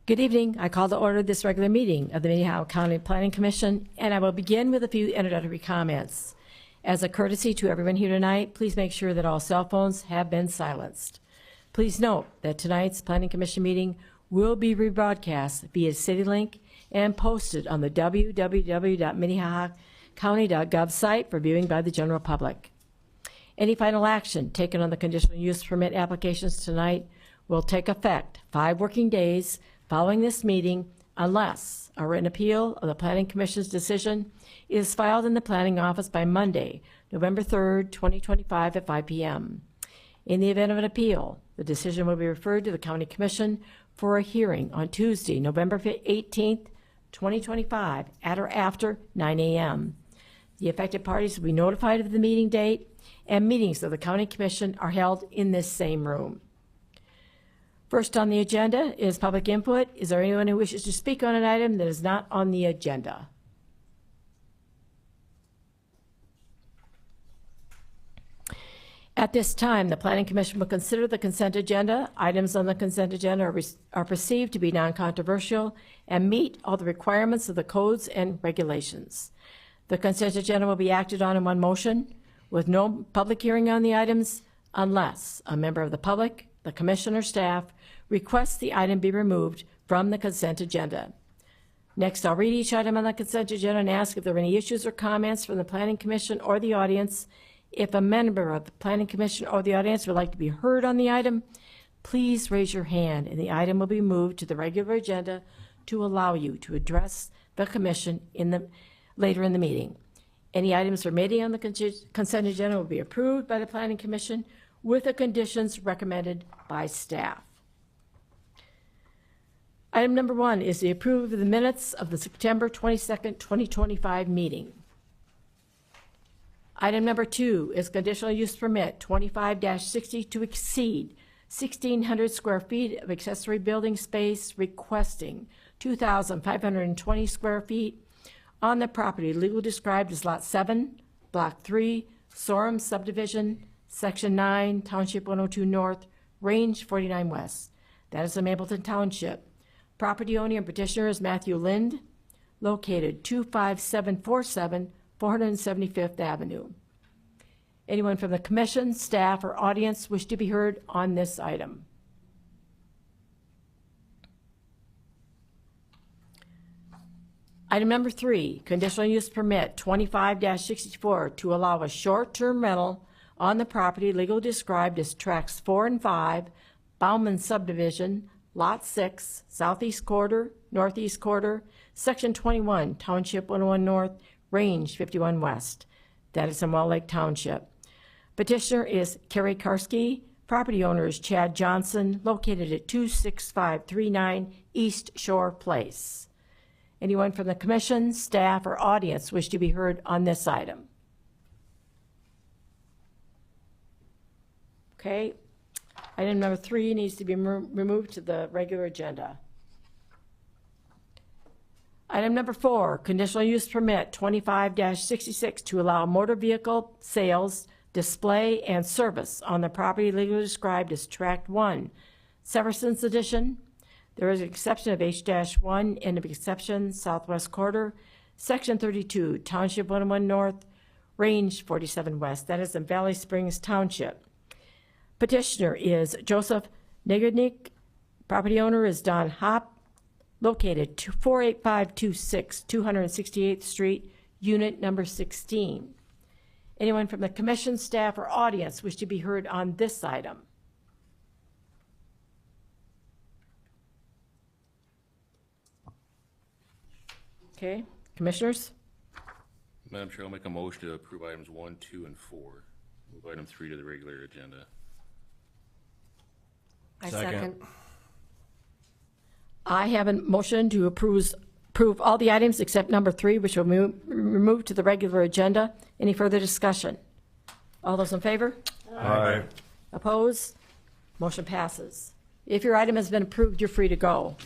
Good evening. I call to order this regular meeting of the Minnehaha County Planning Commission, and I will begin with a few introductory comments. As a courtesy to everyone here tonight, please make sure that all cell phones have been silenced. Please note that tonight's Planning Commission meeting will be rebroadcast via CityLink and posted on the www.minnehahacounty.gov site for viewing by the general public. Any final action taken on the conditional use permit applications tonight will take effect 5 working days following this meeting unless a written appeal of the Planning Commission's decision is filed in the Planning Office by Monday, November 3rd, 2025 at 5 p.m. In the event of an appeal, the decision will be referred to the County Commission for a hearing on Tuesday, November 18th, 2025 at or after 9 a.m. The affected parties will be notified of the meeting date, and meetings of the County Commission are held in this same room. First on the agenda is public input. Is there anyone who wishes to speak on an item that is not on the agenda? At this time, the Planning Commission will consider the consent agenda. Items on the consent agenda are perceived to be non-controversial and meet all the requirements of the codes and regulations. The consent agenda will be acted on in one motion with no public hearing on the items unless a member of the public, the commission, or staff requests the item be removed from the consent agenda. Next, I'll read each item on the consent agenda and ask if there are any issues or comments from the Planning Commission or the audience. If a member of the Planning Commission or the audience would like to be heard on the item, please raise your hand and the item will be moved to the regular agenda to allow you to address the commission later in the meeting. Any items remaining on the consent agenda will be approved by the Planning Commission with the conditions recommended by staff. Item number 1 is the approval of the minutes of the September 22nd, 2025 meeting. Item number 2 is conditional use permit 25-60 to exceed 1,600 square feet of accessory building space, requesting 2,520 square feet on the property legally described as Lot 7, Block 3, Sorum Subdivision, Section 9, Township 102 North, Range 49 West. That is in Mapleton Township. Property owner and petitioner is Matthew Lind, located 25747 475th Avenue. Anyone from the commission, staff, or audience wish to be heard on this item? Item number 3, conditional use permit 25-64 to allow a short-term rental on the property legally described as Tracts 4 and 5, Bauman Subdivision, Lot 6, Southeast Quarter, Northeast Quarter, Section 21, Township 101 North, Range 51 West. That is in Wall Lake Township. Petitioner is Kerry Karski. Property owner is Chad Johnson, located at 26539 East Shore Place. Anyone from the commission, staff, or audience wish to be heard on this item? Okay. Item number 3 needs to be removed to the regular agenda. Item number 4, conditional use permit 25-66 to allow motor vehicle sales, display, and service on the property legally described as Tract 1, Severson's Edition. There is an exception of H-1, end of exception, Southwest Quarter, Section 32, Township 101 North, Range 47 West. That is in Valley Springs Township. Petitioner is Joseph Negrednik. Property owner is Don Hopp, located 48526 268th Street, unit number 16. Anyone from the commission, staff, or audience wish to be heard on this item? Okay, commissioners? Madam Chair, I'll make a motion to approve items 1, 2, and 4. Move item 3 to the regular agenda. I second. I have a motion to approve all the items except number 3, which will be removed to the regular agenda. Any further discussion? All those in favor? Aye. Opposed? Motion passes. If your item has been approved, you're free to go.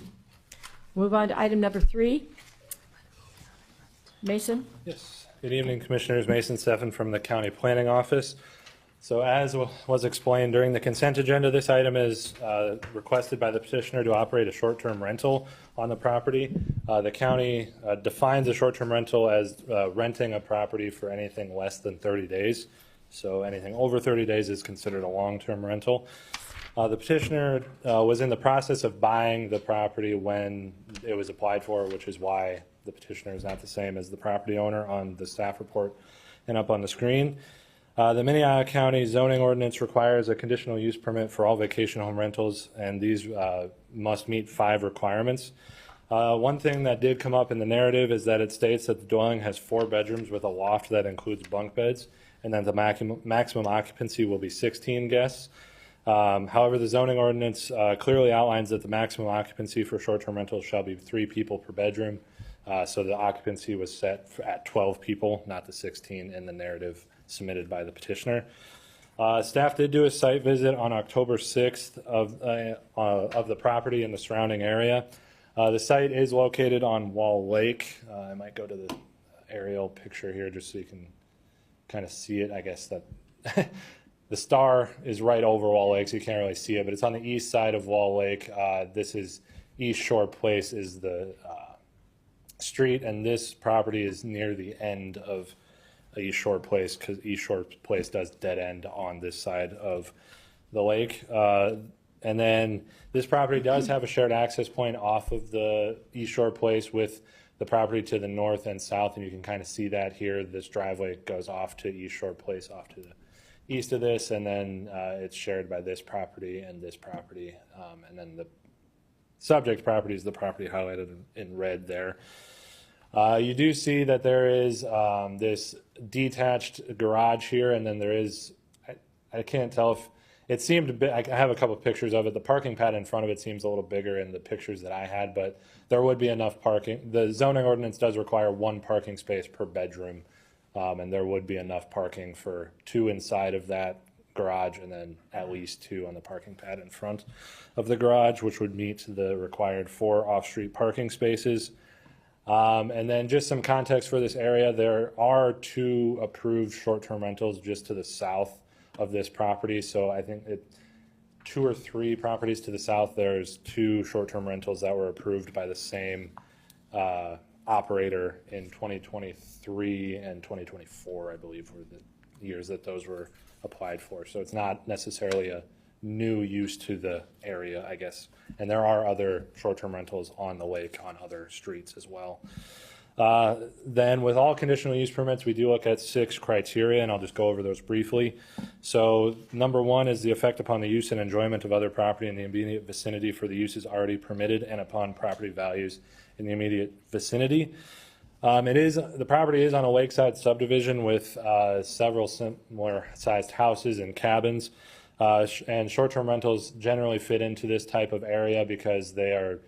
Move on to item number 3. Mason? Yes. Good evening, Commissioners. Mason Steffen from the County Planning Office. So as was explained during the consent agenda, this item is requested by the petitioner to operate a short-term rental on the property. The county defines a short-term rental as renting a property for anything less than 30 days. So anything over 30 days is considered a long-term rental. The petitioner was in the process of buying the property when it was applied for, which is why the petitioner is not the same as the property owner on the staff report and up on the screen. The Minnehaha County zoning ordinance requires a conditional use permit for all vacation home rentals, and these must meet 5 requirements. One thing that did come up in the narrative is that it states that the dwelling has 4 bedrooms with a loft that includes bunk beds, and then the maximum occupancy will be 16 guests. However, the zoning ordinance clearly outlines that the maximum occupancy for short-term rentals shall be 3 people per bedroom. So the occupancy was set at 12 people, not the 16 in the narrative submitted by the petitioner. Staff did do a site visit on October 6th of the property and the surrounding area. The site is located on Wall Lake. I might go to the aerial picture here just so you can kind of see it. I guess that the star is right over Wall Lake, so you can't really see it, but it's on the east side of Wall Lake. This is East Shore Place is the street, and this property is near the end of East Shore Place because East Shore Place does dead end on this side of the lake. And then this property does have a shared access point off of the East Shore Place with the property to the north and south, and you can kind of see that here. This driveway goes off to East Shore Place off to the east of this, and then it's shared by this property and this property. And then the subject property is the property highlighted in red there. You do see that there is this detached garage here, and then there is, I can't tell if, it seemed a bit, I have a couple of pictures of it. The parking pad in front of it seems a little bigger in the pictures that I had, but there would be enough parking. The zoning ordinance does require 1 parking space per bedroom, and there would be enough parking for 2 inside of that garage and then at least 2 on the parking pad in front of the garage, which would meet the required 4 off-street parking spaces. And then just some context for this area, there are 2 approved short-term rentals just to the south of this property. So I think 2 or 3 properties to the south, there's 2 short-term rentals that were approved by the same operator in 2023 and 2024, I believe, were the years that those were applied for. So it's not necessarily a new use to the area, I guess. And there are other short-term rentals on the lake on other streets as well. Then with all conditional use permits, we do look at 6 criteria, and I'll just go over those briefly. So number 1 is the effect upon the use and enjoyment of other property in the immediate vicinity for the uses already permitted and upon property values in the immediate vicinity. The property is on a lakeside subdivision with several similar sized houses and cabins. And short-term rentals generally fit into this type of area because they are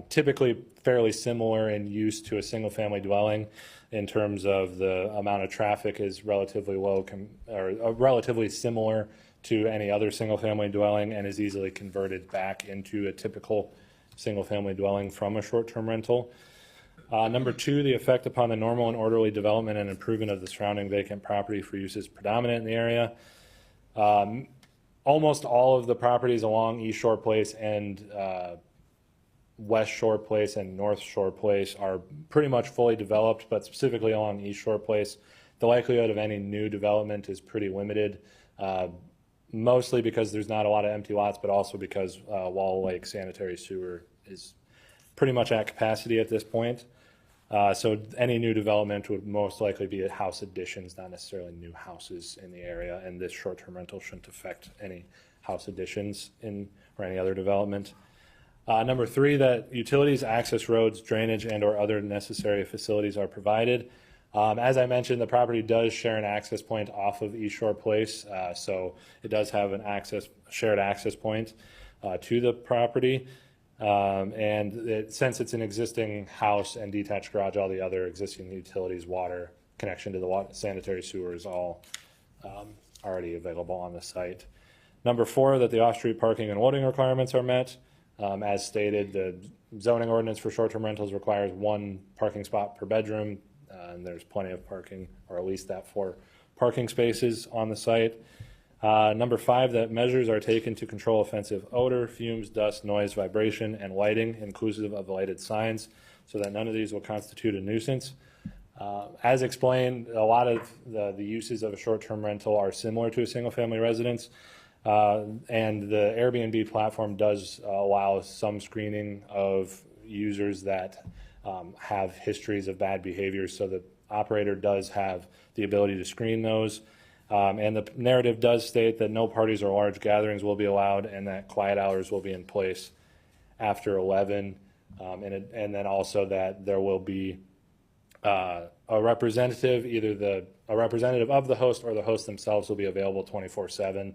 typically fairly similar in use to a single-family dwelling in terms of the amount of traffic is relatively low or relatively similar to any other single-family dwelling and is easily converted back into a typical single-family dwelling from a short-term rental. Number 2, the effect upon the normal and orderly development and improvement of the surrounding vacant property for uses predominant in the area. Almost all of the properties along East Shore Place and West Shore Place and North Shore Place are pretty much fully developed, but specifically along East Shore Place, the likelihood of any new development is pretty limited, mostly because there's not a lot of empty lots, but also because Wall Lake sanitary sewer is pretty much at capacity at this point. So any new development would most likely be house additions, not necessarily new houses in the area, and this short-term rental shouldn't affect any house additions or any other development. Number 3, that utilities, access roads, drainage, and or other necessary facilities are provided. As I mentioned, the property does share an access point off of East Shore Place, so it does have an shared access point to the property. Since it's an existing house and detached garage, all the other existing utilities, water, connection to the sanitary sewer is all already available on the site. Number 4, that the off-street parking and loading requirements are met. As stated, the zoning ordinance for short-term rentals requires 1 parking spot per bedroom, and there's plenty of parking, or at least that 4 parking spaces on the site. Number 5, that measures are taken to control offensive odor, fumes, dust, noise, vibration, and lighting, inclusive of lighted signs, so that none of these will constitute a nuisance. As explained, a lot of the uses of a short-term rental are similar to a single-family residence, and the Airbnb platform does allow some screening of users that have histories of bad behaviors, so the operator does have the ability to screen those. And the narrative does state that no parties or large gatherings will be allowed and that quiet hours will be in place after 11. And then also that there will be a representative, a representative of the host or the host themselves will be available 24/7,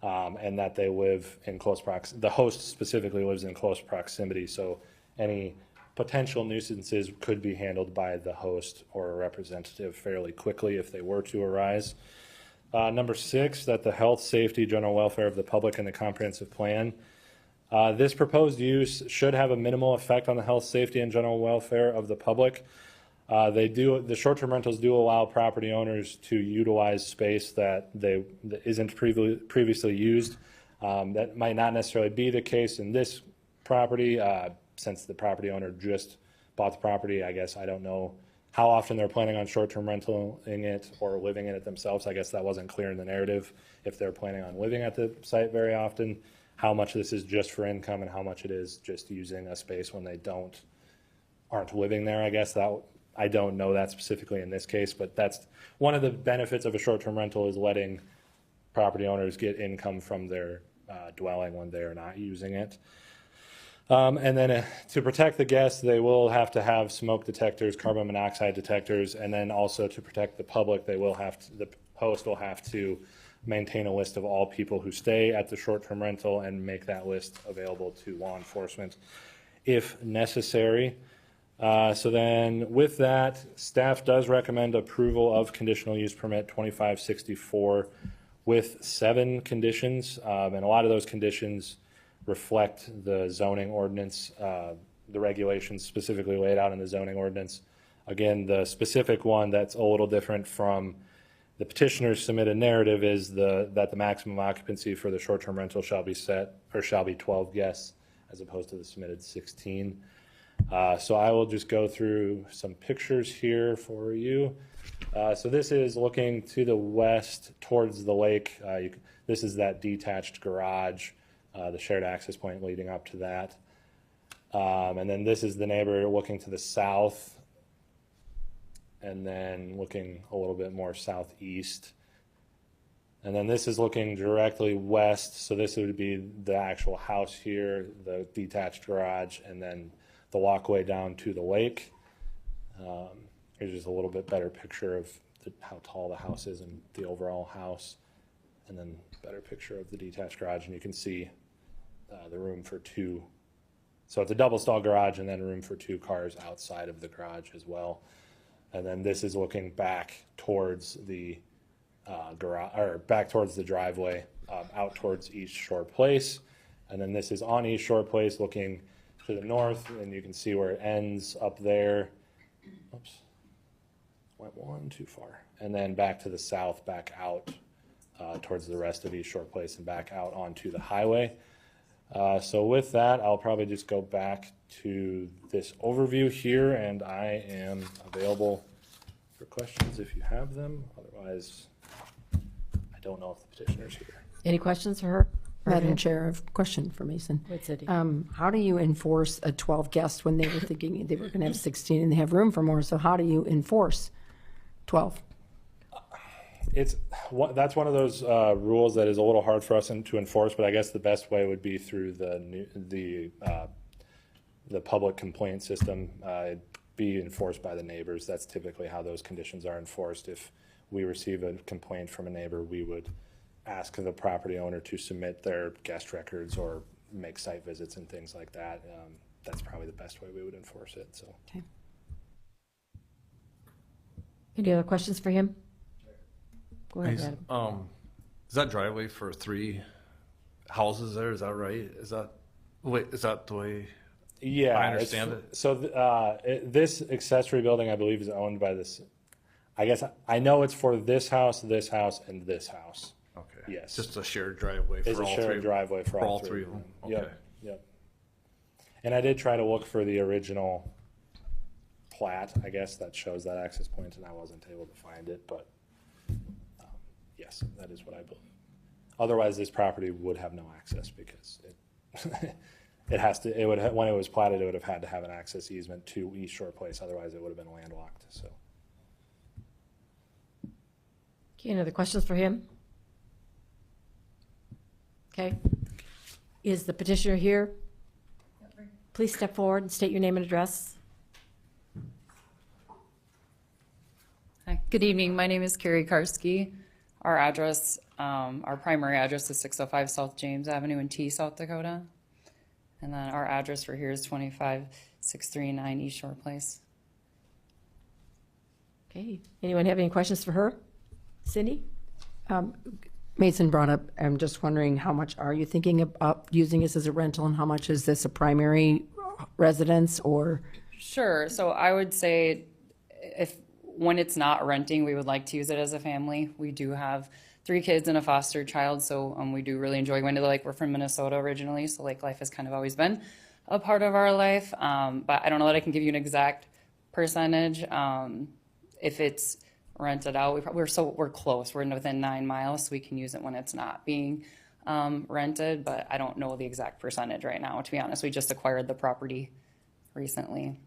and that they live in close the host specifically lives in close proximity, so any potential nuisances could be handled by the host or a representative fairly quickly if they were to arise. Number 6, that the health, safety, general welfare of the public and the comprehensive plan. This proposed use should have a minimal effect on the health, safety, and general welfare of the public. The short-term rentals do allow property owners to utilize space that isn't previously used. That might not necessarily be the case in this property, since the property owner just bought the property. I guess I don't know how often they're planning on short-term rentaling it or living in it themselves. I guess that wasn't clear in the narrative, if they're planning on living at the site very often, how much this is just for income and how much it is just using a space when they aren't living there. I guess that, I don't know that specifically in this case, but that's one of the benefits of a short-term rental, is letting property owners get income from their dwelling when they are not using it. And then to protect the guests, they will have to have smoke detectors, carbon monoxide detectors, and then also to protect the public, the host will have to maintain a list of all people who stay at the short-term rental and make that list available to law enforcement if necessary. So then with that, staff does recommend approval of conditional use permit 2564 with 7 conditions, and a lot of those conditions reflect the zoning ordinance, the regulations specifically laid out in the zoning ordinance. Again, the specific one that's a little different from the petitioner's submitted narrative is that the maximum occupancy for the short-term rental shall be 12 guests as opposed to the submitted 16. So I will just go through some pictures here for you. So this is looking to the west towards the lake. This is that detached garage, the shared access point leading up to that. And then this is the neighbor looking to the south, and then looking a little bit more southeast. And then this is looking directly west, so this would be the actual house here, the detached garage, and then the walkway down to the lake. Here's just a little bit better picture of how tall the house is and the overall house, and then better picture of the detached garage, and you can see the room for 2. So it's a double stall garage and then room for 2 cars outside of the garage as well. And then this is looking back towards the garage, or back towards the driveway, out towards East Shore Place. And then this is on East Shore Place looking to the north, and you can see where it ends up there. Oops, went one too far. And then back to the south, back out towards the rest of East Shore Place and back out onto the highway. So with that, I'll probably just go back to this overview here, and I am available for questions if you have them. Otherwise, I don't know if the petitioner's here. Any questions for her? Madam Chair, I have a question for Mason. What's it? How do you enforce a 12 guest when they were thinking they were going to have 16 and they have room for more? So how do you enforce 12? That's one of those rules that is a little hard for us to enforce, but I guess the best way would be through the public complaint system, be enforced by the neighbors. That's typically how those conditions are enforced. If we receive a complaint from a neighbor, we would ask the property owner to submit their guest records or make site visits and things like that. That's probably the best way we would enforce it. So. Okay. Any other questions for him? Go ahead, Nice. Adam. Is that driveway for 3 houses there? Is that right? Is that the way? Yeah, I understand it. So this accessory building, I believe, is owned by this. I guess I know it's for this house, and this house. Okay. Yes. Just a shared driveway It's for a all shared three. driveway for all three of them. Yep, yep. And I did try to look for the original plat, I guess, that shows that access point, and I wasn't able to find it, but yes, that is what I believe. Otherwise, this property would have no access because it, it has to, it would, when it was platted, it would have had to have an access easement to East Shore Place, otherwise it would have been landlocked, so. Okay, any other questions for him? Okay. Is the petitioner here? Please step forward and state your name and address. Hi, good evening. My name is Carrie Karski. Our address, our primary address is 605 South James Avenue in T, South Dakota. And then our address for here is 25639 East Shore Place. Okay, anyone have any questions for her? Cindy? Mason brought up, I'm just wondering, how much are you thinking about using this as a rental, and how much is this a primary residence, or? Sure, so I would say when it's not renting, we would like to use it as a family. We do have 3 kids and a foster child, so we do really enjoy going to the lake. We're from Minnesota originally, so lake life has kind of always been a part of our life. But I don't know that I can give you an exact percentage. If it's rented out, we're close. We're within 9 miles, so we can use it when it's not being rented. But I don't know the exact percentage right now. To be honest, we just acquired the property recently.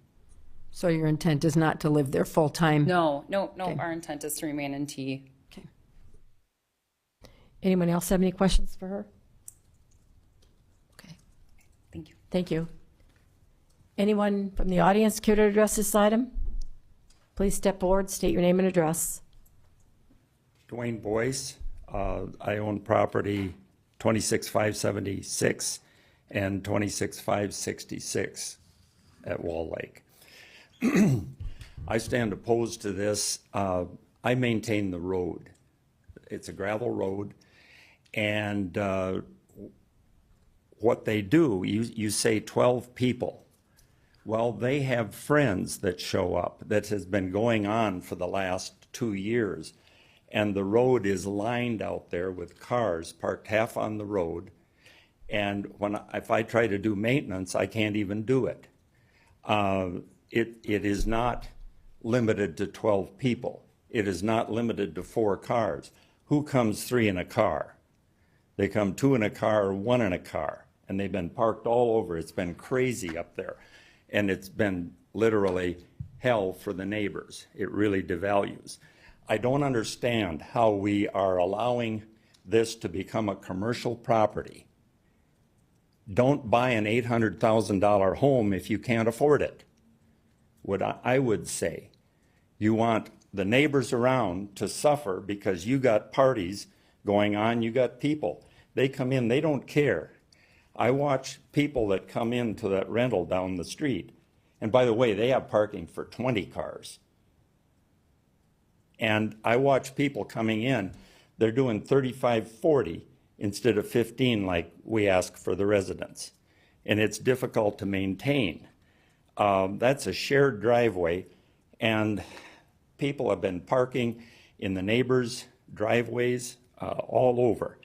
So your intent is not to live there full-time? No. Okay. Our intent is to remain in T. Okay. Anyone else have any questions for her? Okay, Thank you. thank you. Anyone from the audience care to address this item? Please step forward, state your name and address. Dwayne Boyce. I own property 26576 and 26566 at Wall Lake. I stand opposed to this. I maintain the road. It's a gravel road, and what they do, you say 12 people. Well, they have friends that show up. That has been going on for the last 2 years. And the road is lined out there with cars parked half on the road. And if I try to do maintenance, I can't even do it. It is not limited to 12 people. It is not limited to 4 cars. Who comes 3 in a car? They come 2 in a car or 1 in a car. And they've been parked all over. It's been crazy up there. And it's been literally hell for the neighbors. It really devalues. I don't understand how we are allowing this to become a commercial property. Don't buy an $800,000 home if you can't afford it. What I would say, you want the neighbors around to suffer because you got parties going on, you got people. They come in, they don't care. I watch people that come into that rental down the street. And by the way, they have parking for 20 cars. And I watch people coming in, they're doing 35, 40 instead of 15 like we ask for the residents. And it's difficult to maintain. That's a shared driveway, and people have been parking in the neighbors' driveways all over.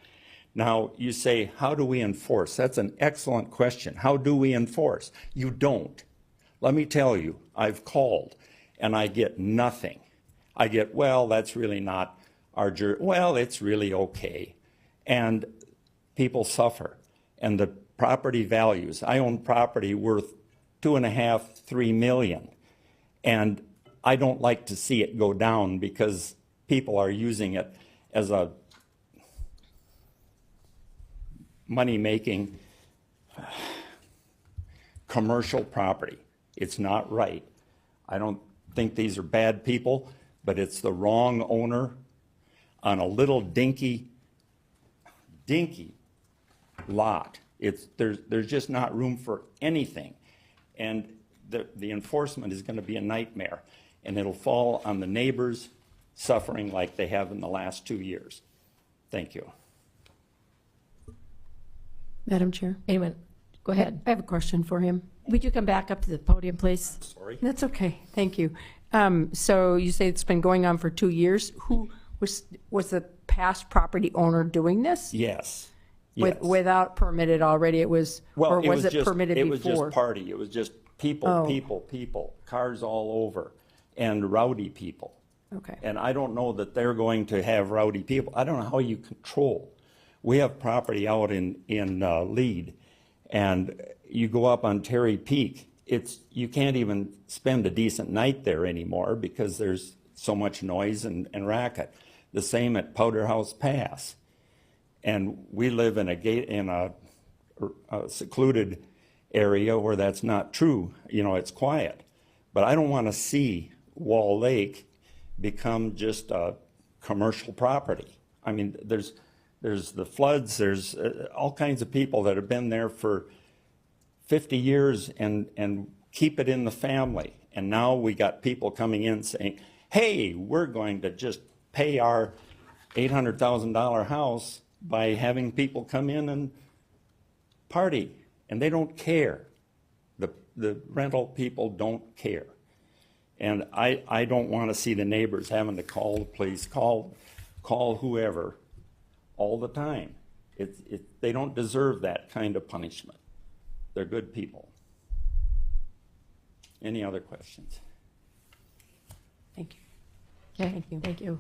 Now, you say, how do we enforce? That's an excellent question. How do we enforce? You don't. Let me tell you, I've called, and I get nothing. I get, well, that's really not our well, it's really okay. And people suffer. And the property values, I own property worth $2.5, $3 million. And I don't like to see it go down because people are using it as a money-making commercial property. It's not right. I don't think these are bad people, but it's the wrong owner on a little dinky lot. There's just not room for anything. And the enforcement is going to be a nightmare. And it'll fall on the neighbors suffering like they have in the last 2 years. Thank you. Madam Chair, Anyone? Go ahead. I have a question for him. Would you come back up to the podium, please? Sorry. That's okay, thank you. So you say it's been going on for 2 years. Who was the past property owner doing this? Yes. With, Yes. without permitted already, it was, Well, or was it just- permitted It was before? just party. It was just people, Oh. people, cars all over, and rowdy people. Okay, And I don't know that they're going to have rowdy people. I don't know how you control. We have property out in Lead, and you go up on Terry Peak, you can't even spend a decent night there anymore because there's so much noise and racket. The same at Powder House Pass. And we live in a secluded area where that's not true. It's quiet. But I don't want to see Wall Lake become just a commercial property. I mean, there's the floods, there's all kinds of people that have been there for 50 years and keep it in the family. And now we got people coming in saying, hey, we're going to just pay our $800,000 house by having people come in and party. And they don't care. The rental people don't care. And I don't want to see the neighbors having to call the police, call whoever all the time. They don't deserve that kind of punishment. They're good people. Any other questions? thank you. Okay, Thank you. Thank you.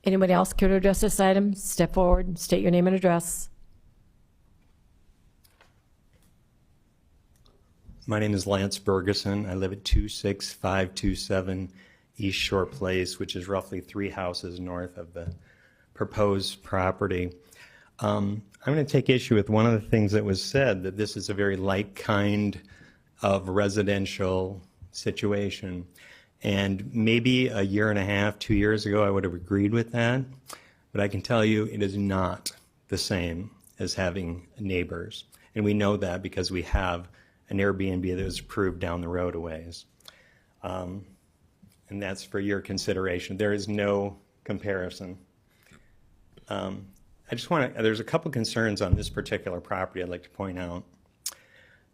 Anybody else care to address this item? Step forward and state your name and address. My name is Lance Bergeson. I live at 26527 East Shore Place, which is roughly 3 houses north of the proposed property. I'm going to take issue with one of the things that was said, that this is a very light kind of residential situation. And maybe a year and a half, 2 years ago, I would have agreed with that. But I can tell you it is not the same as having neighbors. And we know that because we have an Airbnb that was approved down the road a ways. And that's for your consideration. There is no comparison. There's a couple concerns on this particular property I'd like to point out.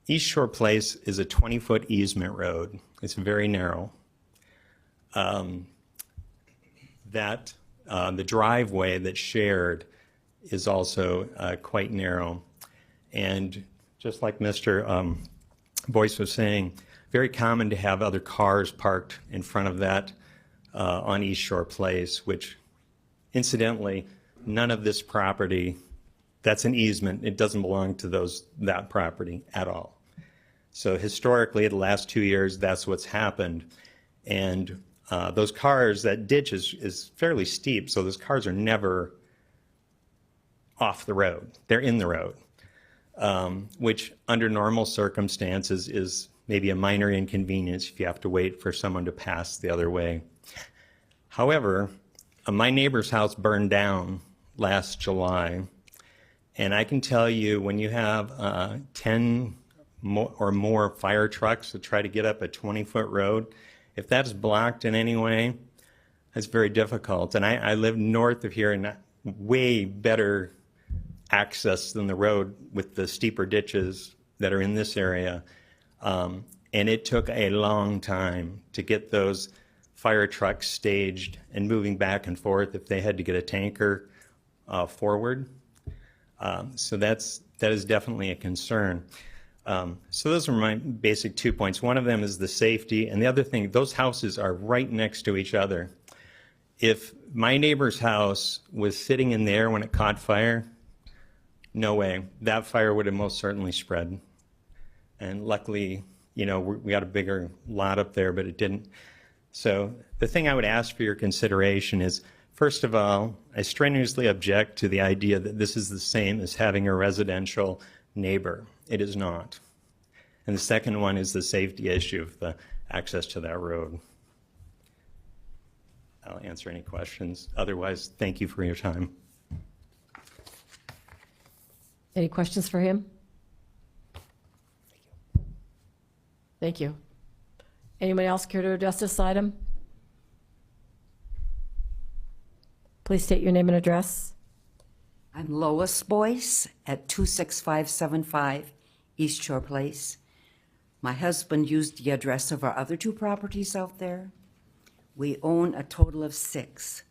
East Shore Place is a 20-foot easement road. It's very narrow. The driveway that's shared is also quite narrow. And just like Mr. Boyce was saying, very common to have other cars parked in front of that on East Shore Place, which incidentally, none of this property, that's an easement. It doesn't belong to that property at all. So historically, the last 2 years, that's what's happened. And those cars, that ditch is fairly steep, so those cars are never off the road. They're in the road, which under normal circumstances is maybe a minor inconvenience if you have to wait for someone to pass the other way. However, my neighbor's house burned down last July, and I can tell you when you have 10 or more fire trucks to try to get up a 20-foot road, if that's blocked in any way, that's very difficult. And I live north of here and way better access than the road with the steeper ditches that are in this area. And it took a long time to get those fire trucks staged and moving back and forth if they had to get a tanker forward. So that is definitely a concern. So those are my basic 2 points. One of them is the safety, and the other thing, those houses are right next to each other. If my neighbor's house was sitting in there when it caught fire, no way. That fire would have most certainly spread. And luckily, we got a bigger lot up there, but it didn't. So the thing I would ask for your consideration is, first of all, I strenuously object to the idea that this is the same as having a residential neighbor. It is not. And the second one is the safety issue of the access to that road. I'll answer any questions. Otherwise, thank you for your time. Any questions for him? Thank you. Anyone else care to address this item? Please state your name and address. I'm Lois Boyce at 26575 East Shore Place. My husband used the address of our other 2 properties out there. We own a total of 6.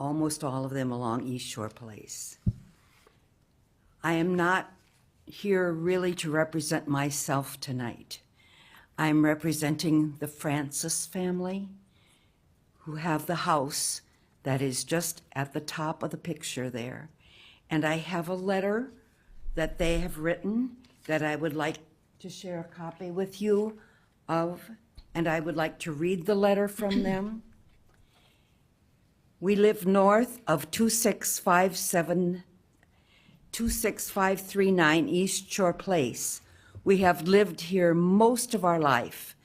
almost all of them along East Shore Place. I am not here really to represent myself tonight. I'm representing the Francis family, who have the house that is just at the top of the picture there. And I have a letter that they have written that I would like to share a copy with you of, and I would like to read the letter from them. We live north of 26539 East Shore Place. We have lived here most of our life.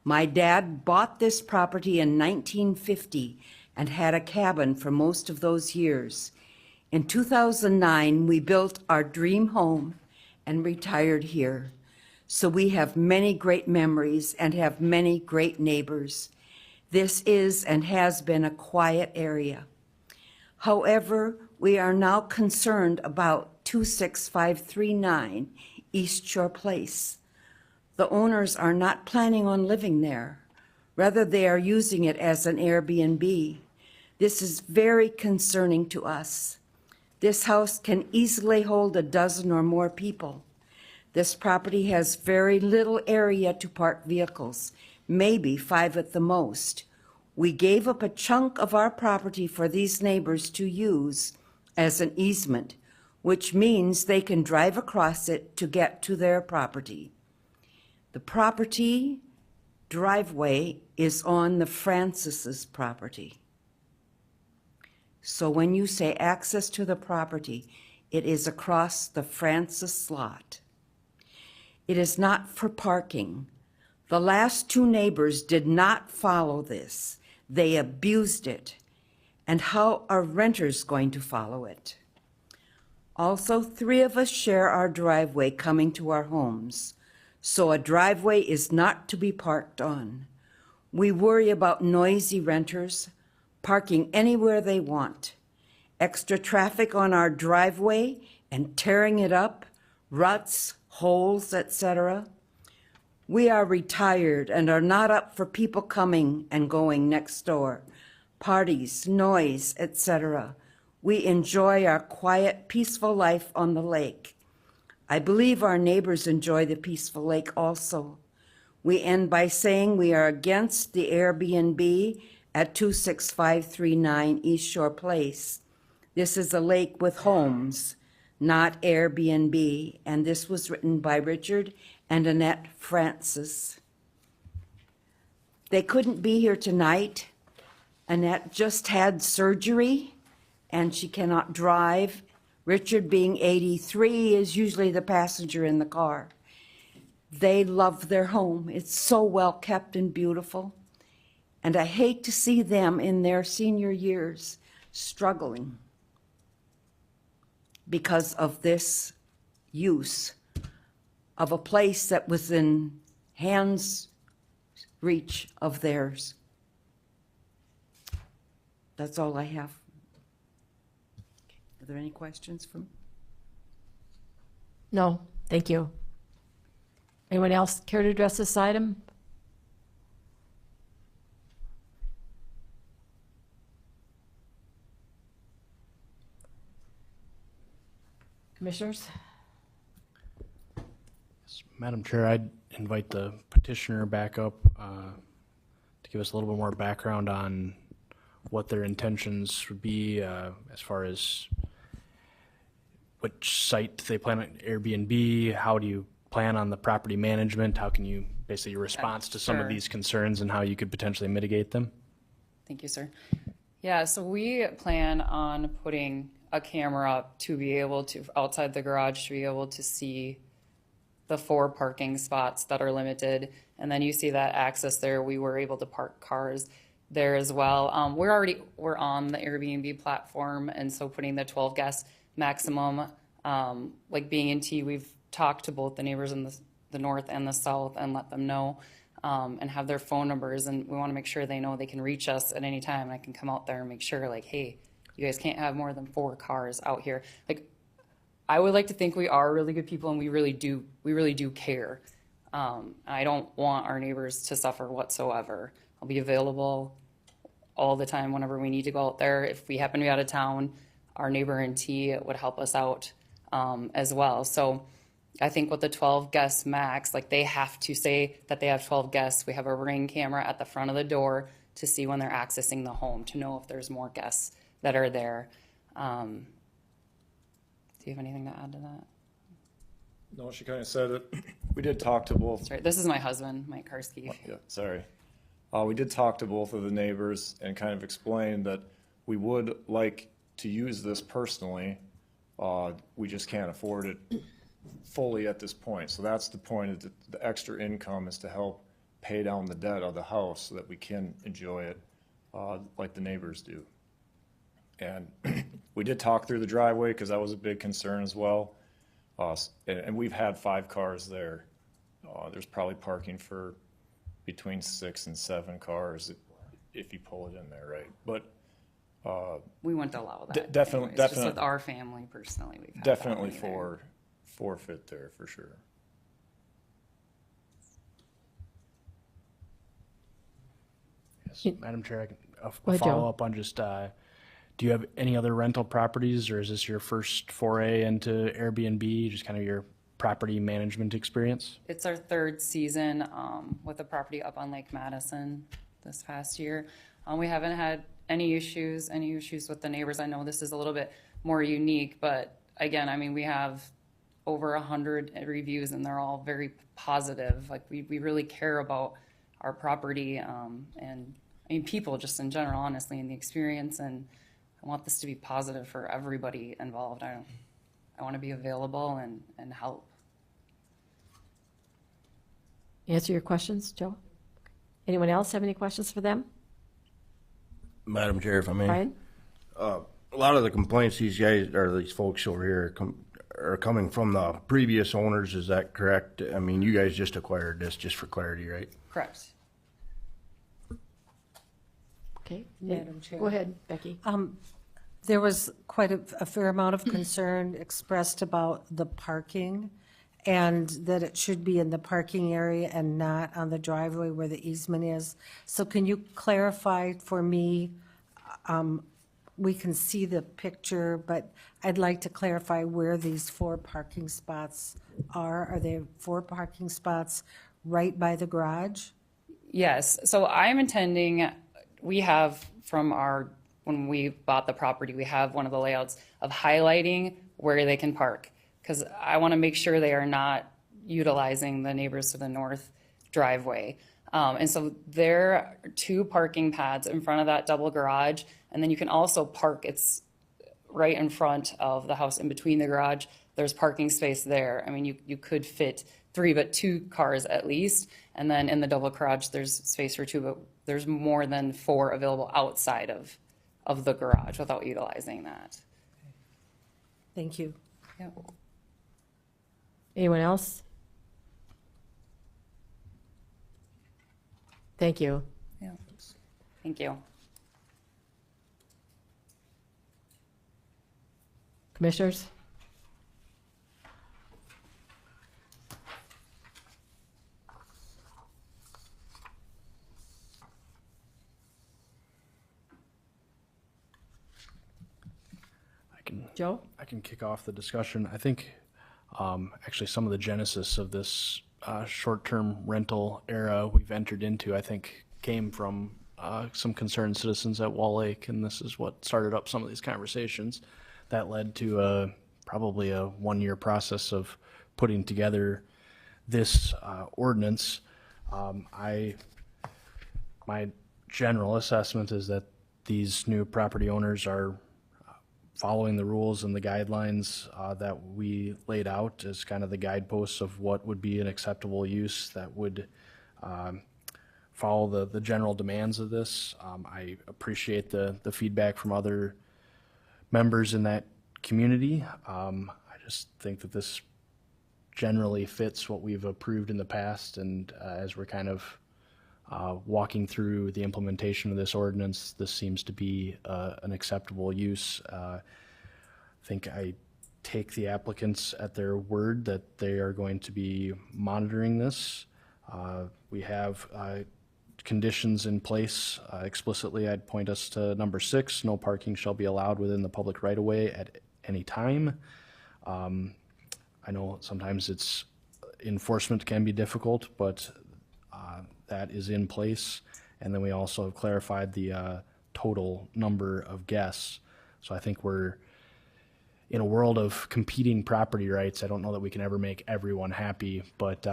My dad bought this property in 1950 and had a cabin for most of those years. In 2009, we built our dream home and retired here. So we have many great memories and have many great neighbors. This is and has been a quiet area. However, we are now concerned about 26539 East Shore Place. The owners are not planning on living there. Rather, they are using it as an Airbnb. This is very concerning to us. This house can easily hold a dozen or more people. This property has very little area to park vehicles, maybe 5 at the most. We gave up a chunk of our property for these neighbors to use as an easement, which means they can drive across it to get to their property. The property driveway is on the Francis's property. So when you say access to the property, it is across the Francis lot. It is not for parking. The last 2 neighbors did not follow this. They abused it. And how are renters going to follow it? Also, 3 of us share our driveway coming to our homes, so a driveway is not to be parked on. We worry about noisy renters parking anywhere they want, extra traffic on our driveway and tearing it up, ruts, holes, etc. We are retired and are not up for people coming and going next door, parties, noise, etc. We enjoy our quiet, peaceful life on the lake. I believe our neighbors enjoy the peaceful lake also. We end by saying we are against the Airbnb at 26539 East Shore Place. This is a lake with homes, not Airbnb, and this was written by Richard and Annette Francis. They couldn't be here tonight. Annette just had surgery and she cannot drive. Richard, being 83, is usually the passenger in the car. They love their home. It's so well kept and beautiful. And I hate to see them in their senior years struggling because of this use of a place that was in hands reach of theirs. That's all I have. Are there any questions from? No, thank you. Anyone else care to address this item? Commissioners? Madam Chair, I'd invite the petitioner back up to give us a little bit more background on what their intentions would be as far as which site they plan on Airbnb, how do you plan on the property management, how can you, basically your response to some of Sure. these concerns and how you could potentially mitigate them? Thank you, sir. Yeah, so we plan on putting a camera up to be able to, outside the garage, to be able to see the 4 parking spots that are limited. And then you see that access there, we were able to park cars there as well. We're on the Airbnb platform, and so putting the 12 guest maximum, like being in T, we've talked to both the neighbors in the north and the south and let them know, and have their phone numbers, and we want to make sure they know they can reach us at any time. And I can come out there and make sure, like, hey, you guys can't have more than 4 cars out here. Like, I would like to think we are really good people, and we really do care. I don't want our neighbors to suffer whatsoever. I'll be available all the time whenever we need to go out there. If we happen to be out of town, our neighbor in T would help us out as well. So I think with the 12 guests max, like they have to say that they have 12 guests. We have a Ring camera at the front of the door to see when they're accessing the home, to know if there's more guests that are there. Do you have anything to add to that? No, she kind of said it. We did talk to both. Sorry, this is my husband, Mike Karski. Yeah, sorry. We did talk to both of the neighbors and kind of explained that we would like to use this personally. We just can't afford it fully at this point. So that's the point, of the extra income is to help pay down the debt of the house so that we can enjoy it like the neighbors do. And we did talk through the driveway because that was a big concern as well. And we've had 5 cars there. There's probably parking for between 6 and 7 cars if you pull it in there, right? But We wouldn't allow that. definitely- anyways. Just with our family personally, we've had that definitely many there. forfeit there for sure. Yes, Madam Chair, a ahead, Joe. follow-up on just, do you have any other rental properties, or is this your first foray into Airbnb, just kind of your property management experience? It's our 3rd season with a property up on Lake Madison this past year. We haven't had any issues with the neighbors. I know this is a little bit more unique, but again, I mean, we have over 100 reviews and they're all very positive. Like we really care about our property and I mean, people just in general, honestly, and the experience, and I want this to be positive for everybody involved. I want to be available and help. Answer your questions, Joe? Anyone else have any questions for them? Madam Chair, if I may. Brian? A lot of the complaints these guys, or these folks over here, are coming from the previous owners, is that correct? I mean, you guys just acquired this, just for clarity, right? Correct. Okay. Madam Chair. Go ahead, Becky. There was quite a fair amount of concern expressed about the parking, and that it should be in the parking area and not on the driveway where the easement is. So can you clarify for me? We can see the picture, but I'd like to clarify where these 4 parking spots are. Are there 4 parking spots right by the garage? Yes, so I'm intending, we have from when we bought the property, we have one of the layouts of highlighting where they can park. Because I want to make sure they are not utilizing the neighbors to the north driveway. And so there are 2 parking pads in front of that double garage. And then you can also park, it's right in front of the house in between the garage. There's parking space there. I mean, you could fit 3, but 2 cars at least. And then in the double garage, there's space for 2, but there's more than 4 available outside of the garage without utilizing that. Thank you. Yep. Anyone else? Thank you. Yeah. Thank you. Commissioners? Joe? I can kick off the discussion. I think actually some of the genesis of this short-term rental era we've entered into, I think, came from some concerned citizens at Wall Lake, and this is what started up some of these conversations that led to probably a 1-year process of putting together this ordinance. My general assessment is that these new property owners are following the rules and the guidelines that we laid out as kind of the guideposts of what would be an acceptable use that would follow the general demands of this. I appreciate the feedback from other members in that community. I just think that this generally fits what we've approved in the past, and as we're kind of walking through the implementation of this ordinance, this seems to be an acceptable use. I think I take the applicants at their word that they are going to be monitoring this. We have conditions in place explicitly, I'd point us to number 6, no parking shall be allowed within the public right-of-way at any time. I know sometimes enforcement can be difficult, but that is in place. And then we also have clarified the total number of guests. So I think we're in a world of competing property rights. I don't know that we can ever make everyone happy, but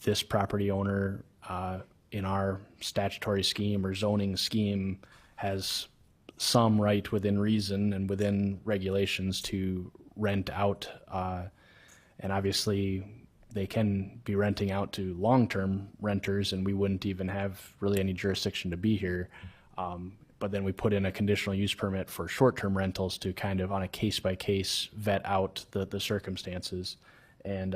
this property owner in our statutory scheme or zoning scheme has some right within reason and within regulations to rent out. And obviously they can be renting out to long-term renters, and we wouldn't even have really any jurisdiction to be here. But then we put in a conditional use permit for short-term rentals to kind of on a case-by-case vet out the circumstances. And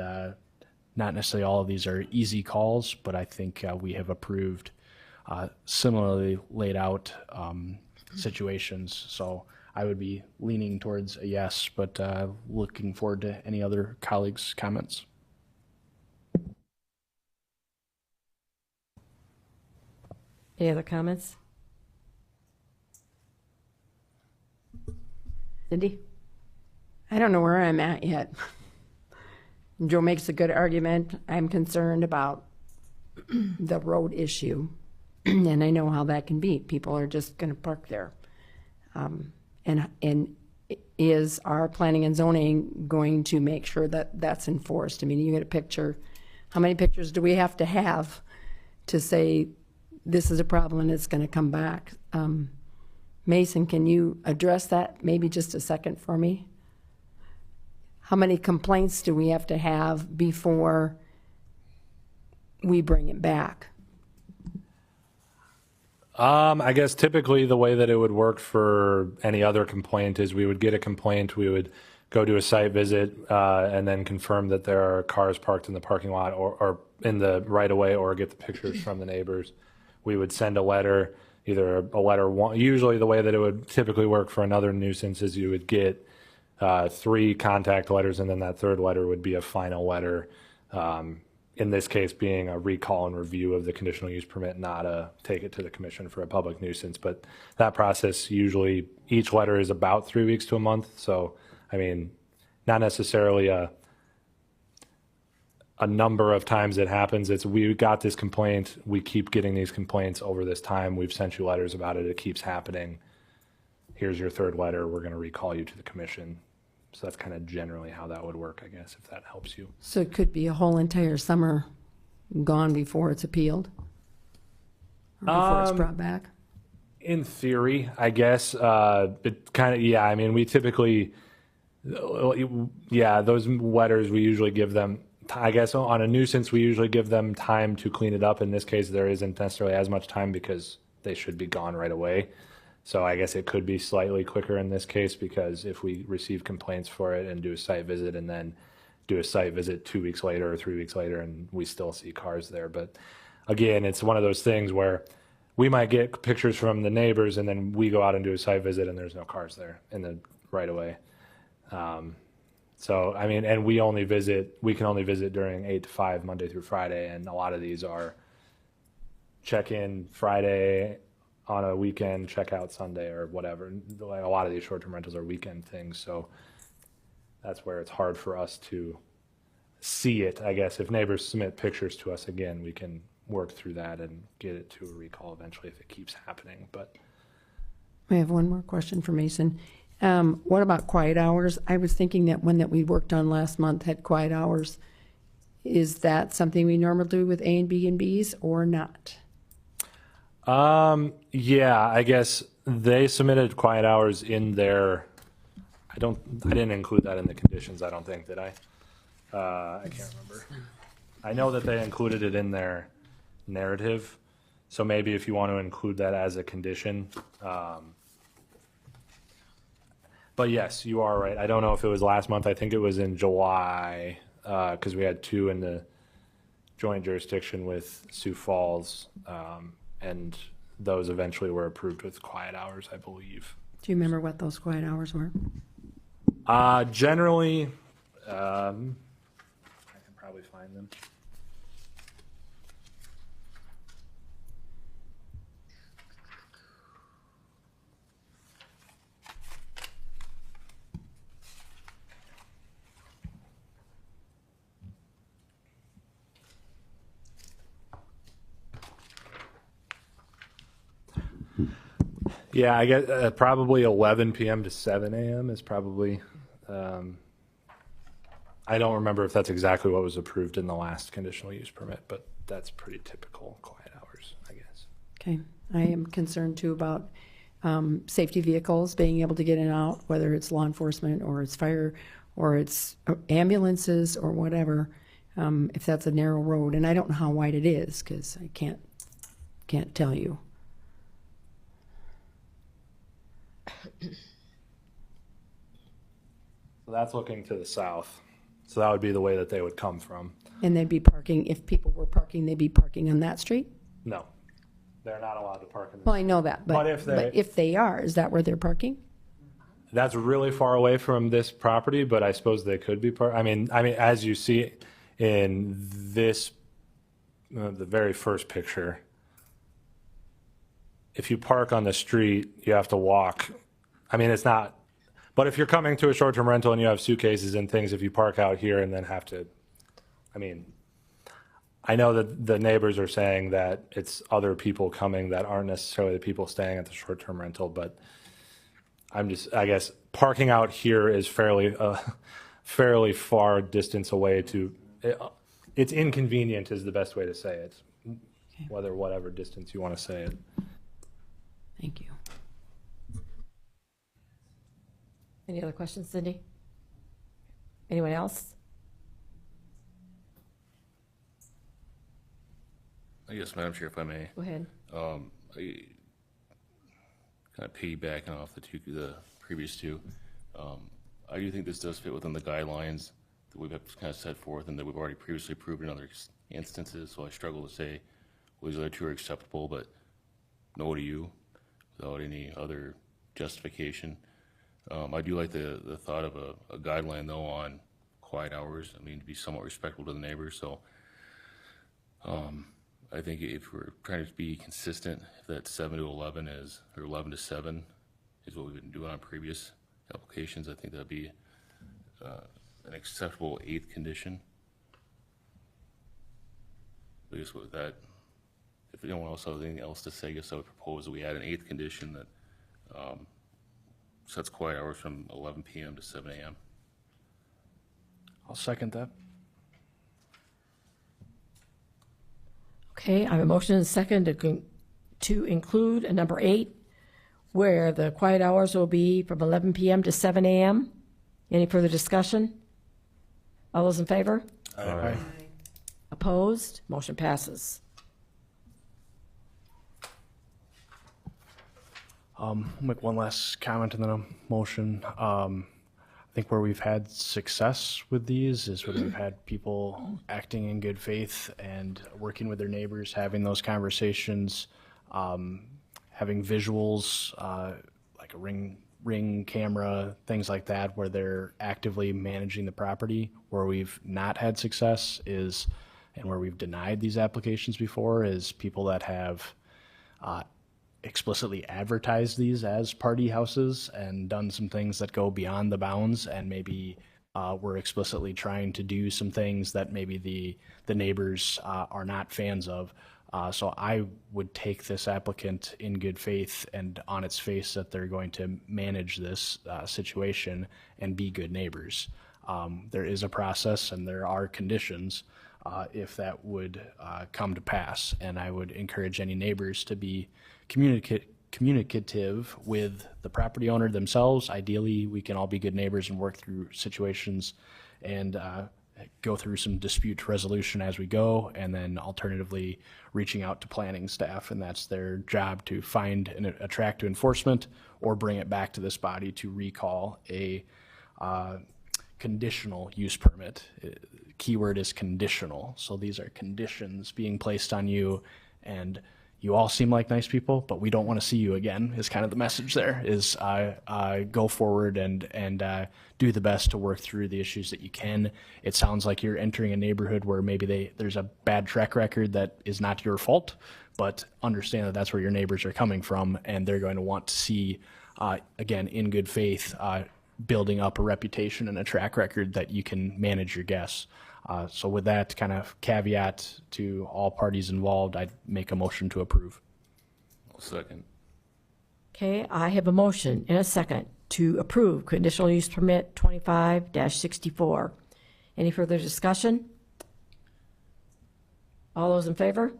not necessarily all of these are easy calls, but I think we have approved similarly laid out situations. So I would be leaning towards a yes, but looking forward to any other colleagues' comments. Any other comments? Cindy? I don't know where I'm at yet. Joe makes a good argument. I'm concerned about the road issue, and I know how that can be. People are just going to park there. And is our planning and zoning going to make sure that that's enforced? I mean, you get a picture. How many pictures do we have to say this is a problem and it's going to come back? Mason, can you address that maybe just a second for me? How many complaints do we have to have before we bring it back? I guess typically the way that it would work for any other complaint is we would get a complaint, we would go to a site visit, and then confirm that there are cars parked in the parking lot or in the right of way, or get the pictures from the neighbors. We would send a letter, either a letter one. Usually the way that it would typically work for another nuisance is you would get 3 contact letters, and then that third letter would be a final letter. In this case being a recall and review of the conditional use permit, not a take it to the commission for a public nuisance. But that process, usually each letter is about 3 weeks to a month. So, I mean, not necessarily a number of times it happens. It's, we got this complaint, we keep getting these complaints over this time, we've sent you letters about it, it keeps happening. Here's your third letter, we're going to recall you to the commission. So that's kind of generally how that would work, I guess, if that helps you. So it could be a whole entire summer gone before it's appealed? Or before it's brought back? In theory, I guess, it kind of, yeah, I mean, we typically, yeah, those letters, we usually give them, I guess on a nuisance, we usually give them time to clean it up. In this case, there isn't necessarily as much time because they should be gone right away. So I guess it could be slightly quicker in this case, because if we receive complaints for it and do a site visit and then do a site visit 2 weeks later or 3 weeks later and we still see cars there. But again, it's one of those things where we might get pictures from the neighbors and then we go out and do a site visit and there's no cars there in the right of way. So, I mean, and we can only visit during 8 to 5, Monday through Friday. And a lot of these are check-in Friday, on a weekend, check out Sunday or whatever. A lot of these short-term rentals are weekend things, so that's where it's hard for us to see it, I guess. If neighbors submit pictures to us, again, we can work through that and get it to a recall eventually if it keeps happening. But I have one more question for Mason. What about quiet hours? I was thinking that one that we worked on last month had quiet hours. Is that something we normally do with A and B and Bs or not? Yeah, I guess they submitted quiet hours in their, I didn't include that in the conditions, I don't think, did I? I can't remember. I know that they included it in their narrative, so maybe if you want to include that as a condition. But yes, you are right. I don't know if it was last month. I think it was in July, because we had 2 in the joint jurisdiction with Sioux Falls. And those eventually were approved with quiet hours, I believe. Do you remember what those quiet hours were? Generally, I can probably find them. Yeah, I guess probably 11 p.m. to 7 a.m. is probably, I don't remember if that's exactly what was approved in the last conditional use permit, but that's pretty typical quiet hours, I guess. Okay, I am concerned too about safety vehicles being able to get in and out, whether it's law enforcement or it's fire or it's ambulances or whatever, if that's a narrow road. And I don't know how wide it is because I can't tell you. So that's looking to the south. So that would be the way that they would come from. And they'd be parking, if people were parking, they'd be parking on that street? No, they're not allowed to park in Well, the, I know that, But if but they- if they are, is that where they're parking? that's really far away from this property, but I suppose they could be I mean, as you see in this, the very first picture, if you park on the street, you have to walk. I mean, it's not, but if you're coming to a short-term rental and you have suitcases and things, if you park out here and then have to, I mean, I know that the neighbors are saying that it's other people coming that aren't necessarily the people staying at the short-term rental, but I guess parking out here is fairly far distance away to, it's inconvenient is the best way to say it, whatever distance you want to say it. Thank you. Any other questions, Cindy? Anyone else? I guess, Madam Chair, if I may, Go ahead. kind of piggybacking off the previous two, I do think this does fit within the guidelines that we've kind of set forth and that we've already previously approved in other instances, so I struggle to say, well, these other two are acceptable, but no to you, without any other justification. I do like the thought of a guideline, though, on quiet hours. I mean, to be somewhat respectful to the neighbors, so I think if we're trying to be consistent, if that 7 to 11 is, or 11 to 7 is what we've been doing on previous applications, I think that'd be an acceptable 8th condition. I guess with that, if anyone else has anything else to say, I guess I would propose that we add an 8th condition that sets quiet hours from 11 p.m. to 7 a.m. I'll second that. Okay, I have a motion and a second to include a number 8, where the quiet hours will be from 11 p.m. to 7 a.m. Any further discussion? All those in favor? Aye. Opposed? Motion passes. I'll make one last comment and then a motion. I think where we've had success with these is when we've had people acting in good faith and working with their neighbors, having those conversations, having visuals, like a ring camera, things like that, where they're actively managing the property. Where we've not had success is, and where we've denied these applications before, is people that have explicitly advertised these as party houses and done some things that go beyond the bounds, and maybe we're explicitly trying to do some things that maybe the neighbors are not fans of. So I would take this applicant in good faith and on its face that they're going to manage this situation and be good neighbors. There is a process and there are conditions if that would come to pass, and I would encourage any neighbors to be communicative with the property owner themselves. Ideally, we can all be good neighbors and work through situations and go through some dispute resolution as we go, and then alternatively reaching out to planning staff, and that's their job to find and attract to enforcement or bring it back to this body to recall a conditional use permit. Keyword is conditional. So these are conditions being placed on you, and you all seem like nice people, but we don't want to see you again, is kind of the message there, is go forward and do the best to work through the issues that you can. It sounds like you're entering a neighborhood where maybe there's a bad track record that is not your fault, but understand that that's where your neighbors are coming from, and they're going to want to see, again, in good faith, building up a reputation and a track record that you can manage your guests. So with that kind of caveat to all parties involved, I'd make a motion to approve. I'll second. Okay, I have a motion and a second to approve conditional use permit 25-64. Any further discussion? All those in favor?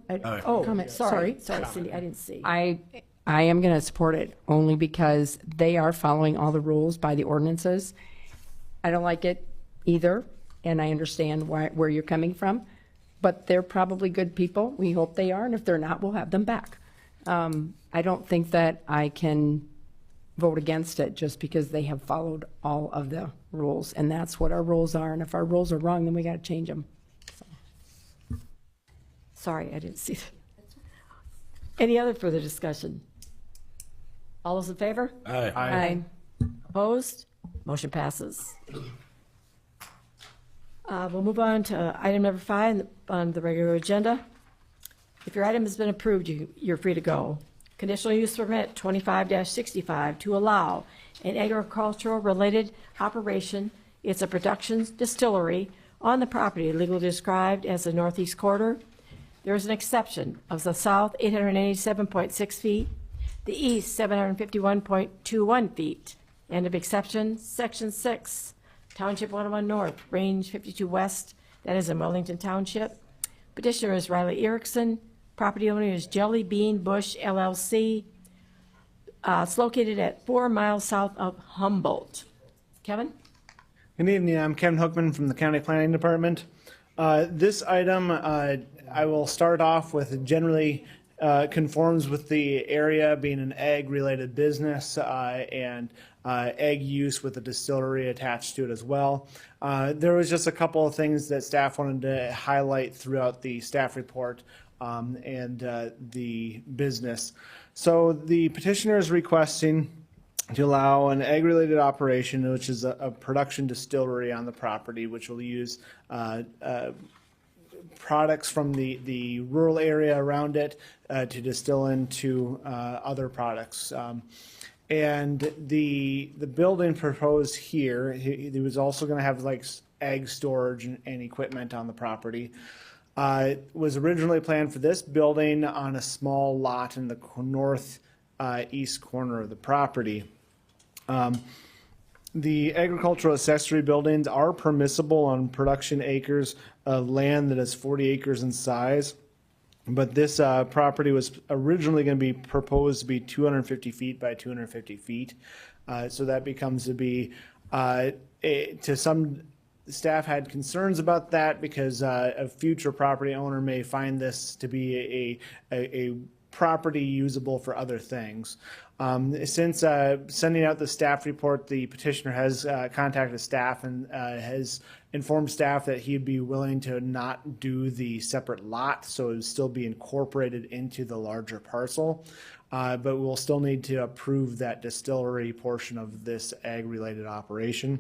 Oh, Comment. sorry, Cindy, I didn't see. I am going to support it only because they are following all the rules by the ordinances. I don't like it either, and I understand where you're coming from, but they're probably good people. We hope they are, and if they're not, we'll have them back. I don't think that I can vote against it just because they have followed all of the rules, and that's what our rules are, and if our rules are wrong, then we got to change them. Sorry, I didn't see that. Any other further discussion? All those in favor? Aye. Opposed? Motion passes. We'll move on to item number 5 on the regular agenda. If your item has been approved, you're free to go. Conditional use permit 25-65 to allow an agricultural-related operation. It's a production distillery on the property legally described as the northeast quarter. There is an exception of the south 887.6 feet, the east 751.21 feet. End of exception, section 6, Township 101 North, range 52 West, that is in Wellington Township. Petitioner is Riley Erickson. Property owner is Jelly Bean Bush LLC. It's located at 4 miles south of Humboldt. Kevin? Good evening. I'm Kevin Hookman from the County Planning Department. This item, I will start off with generally conforms with the area being an ag-related business and egg use with a distillery attached to it as well. There was just a couple of things that staff wanted to highlight throughout the staff report and the business. So the petitioner is requesting to allow an egg-related operation, which is a production distillery on the property, which will use products from the rural area around it to distill into other products. And the building proposed here, he was also going to have like egg storage and equipment on the property. Was originally planned for this building on a small lot in the north east corner of the property. The agricultural accessory buildings are permissible on production acres of land that is 40 acres in size. But this property was originally going to be proposed to be 250 feet by 250 feet. So that becomes to be, to some staff had concerns about that because a future property owner may find this to be a property usable for other things. Since sending out the staff report, the petitioner has contacted staff and has informed staff that he'd be willing to not do the separate lot, so it would still be incorporated into the larger parcel. But we'll still need to approve that distillery portion of this ag-related operation.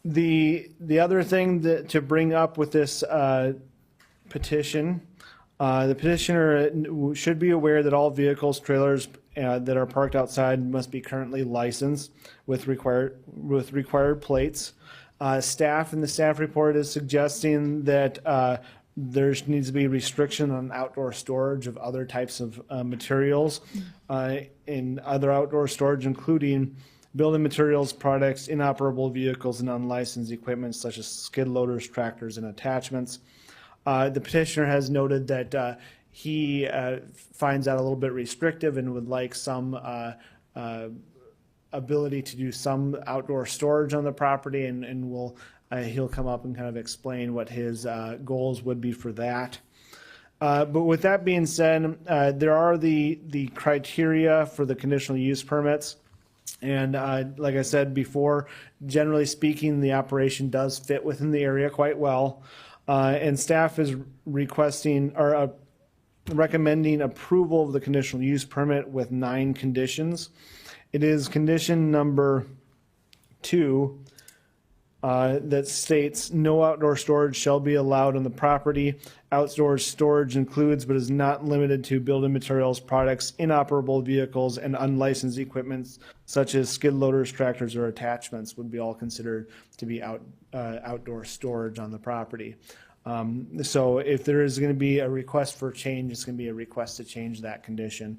The other thing to bring up with this petition, the petitioner should be aware that all vehicles, trailers that are parked outside must be currently licensed with required plates. Staff in the staff report is suggesting that there needs to be restriction on outdoor storage of other types of materials in other outdoor storage, including building materials, products, inoperable vehicles, and unlicensed equipment such as skid loaders, tractors, and attachments. The petitioner has noted that he finds that a little bit restrictive and would like some ability to do some outdoor storage on the property, and he'll come up and kind of explain what his goals would be for that. But with that being said, there are the criteria for the conditional use permits. And like I said before, generally speaking, the operation does fit within the area quite well. And staff is requesting or recommending approval of the conditional use permit with 9 conditions. It is condition number 2 that states no outdoor storage shall be allowed on the property. Outdoor storage includes but is not limited to building materials, products, inoperable vehicles, and unlicensed equipment such as skid loaders, tractors, or attachments would be all considered to be outdoor storage on the property. So if there is going to be a request for change, it's going to be a request to change that condition.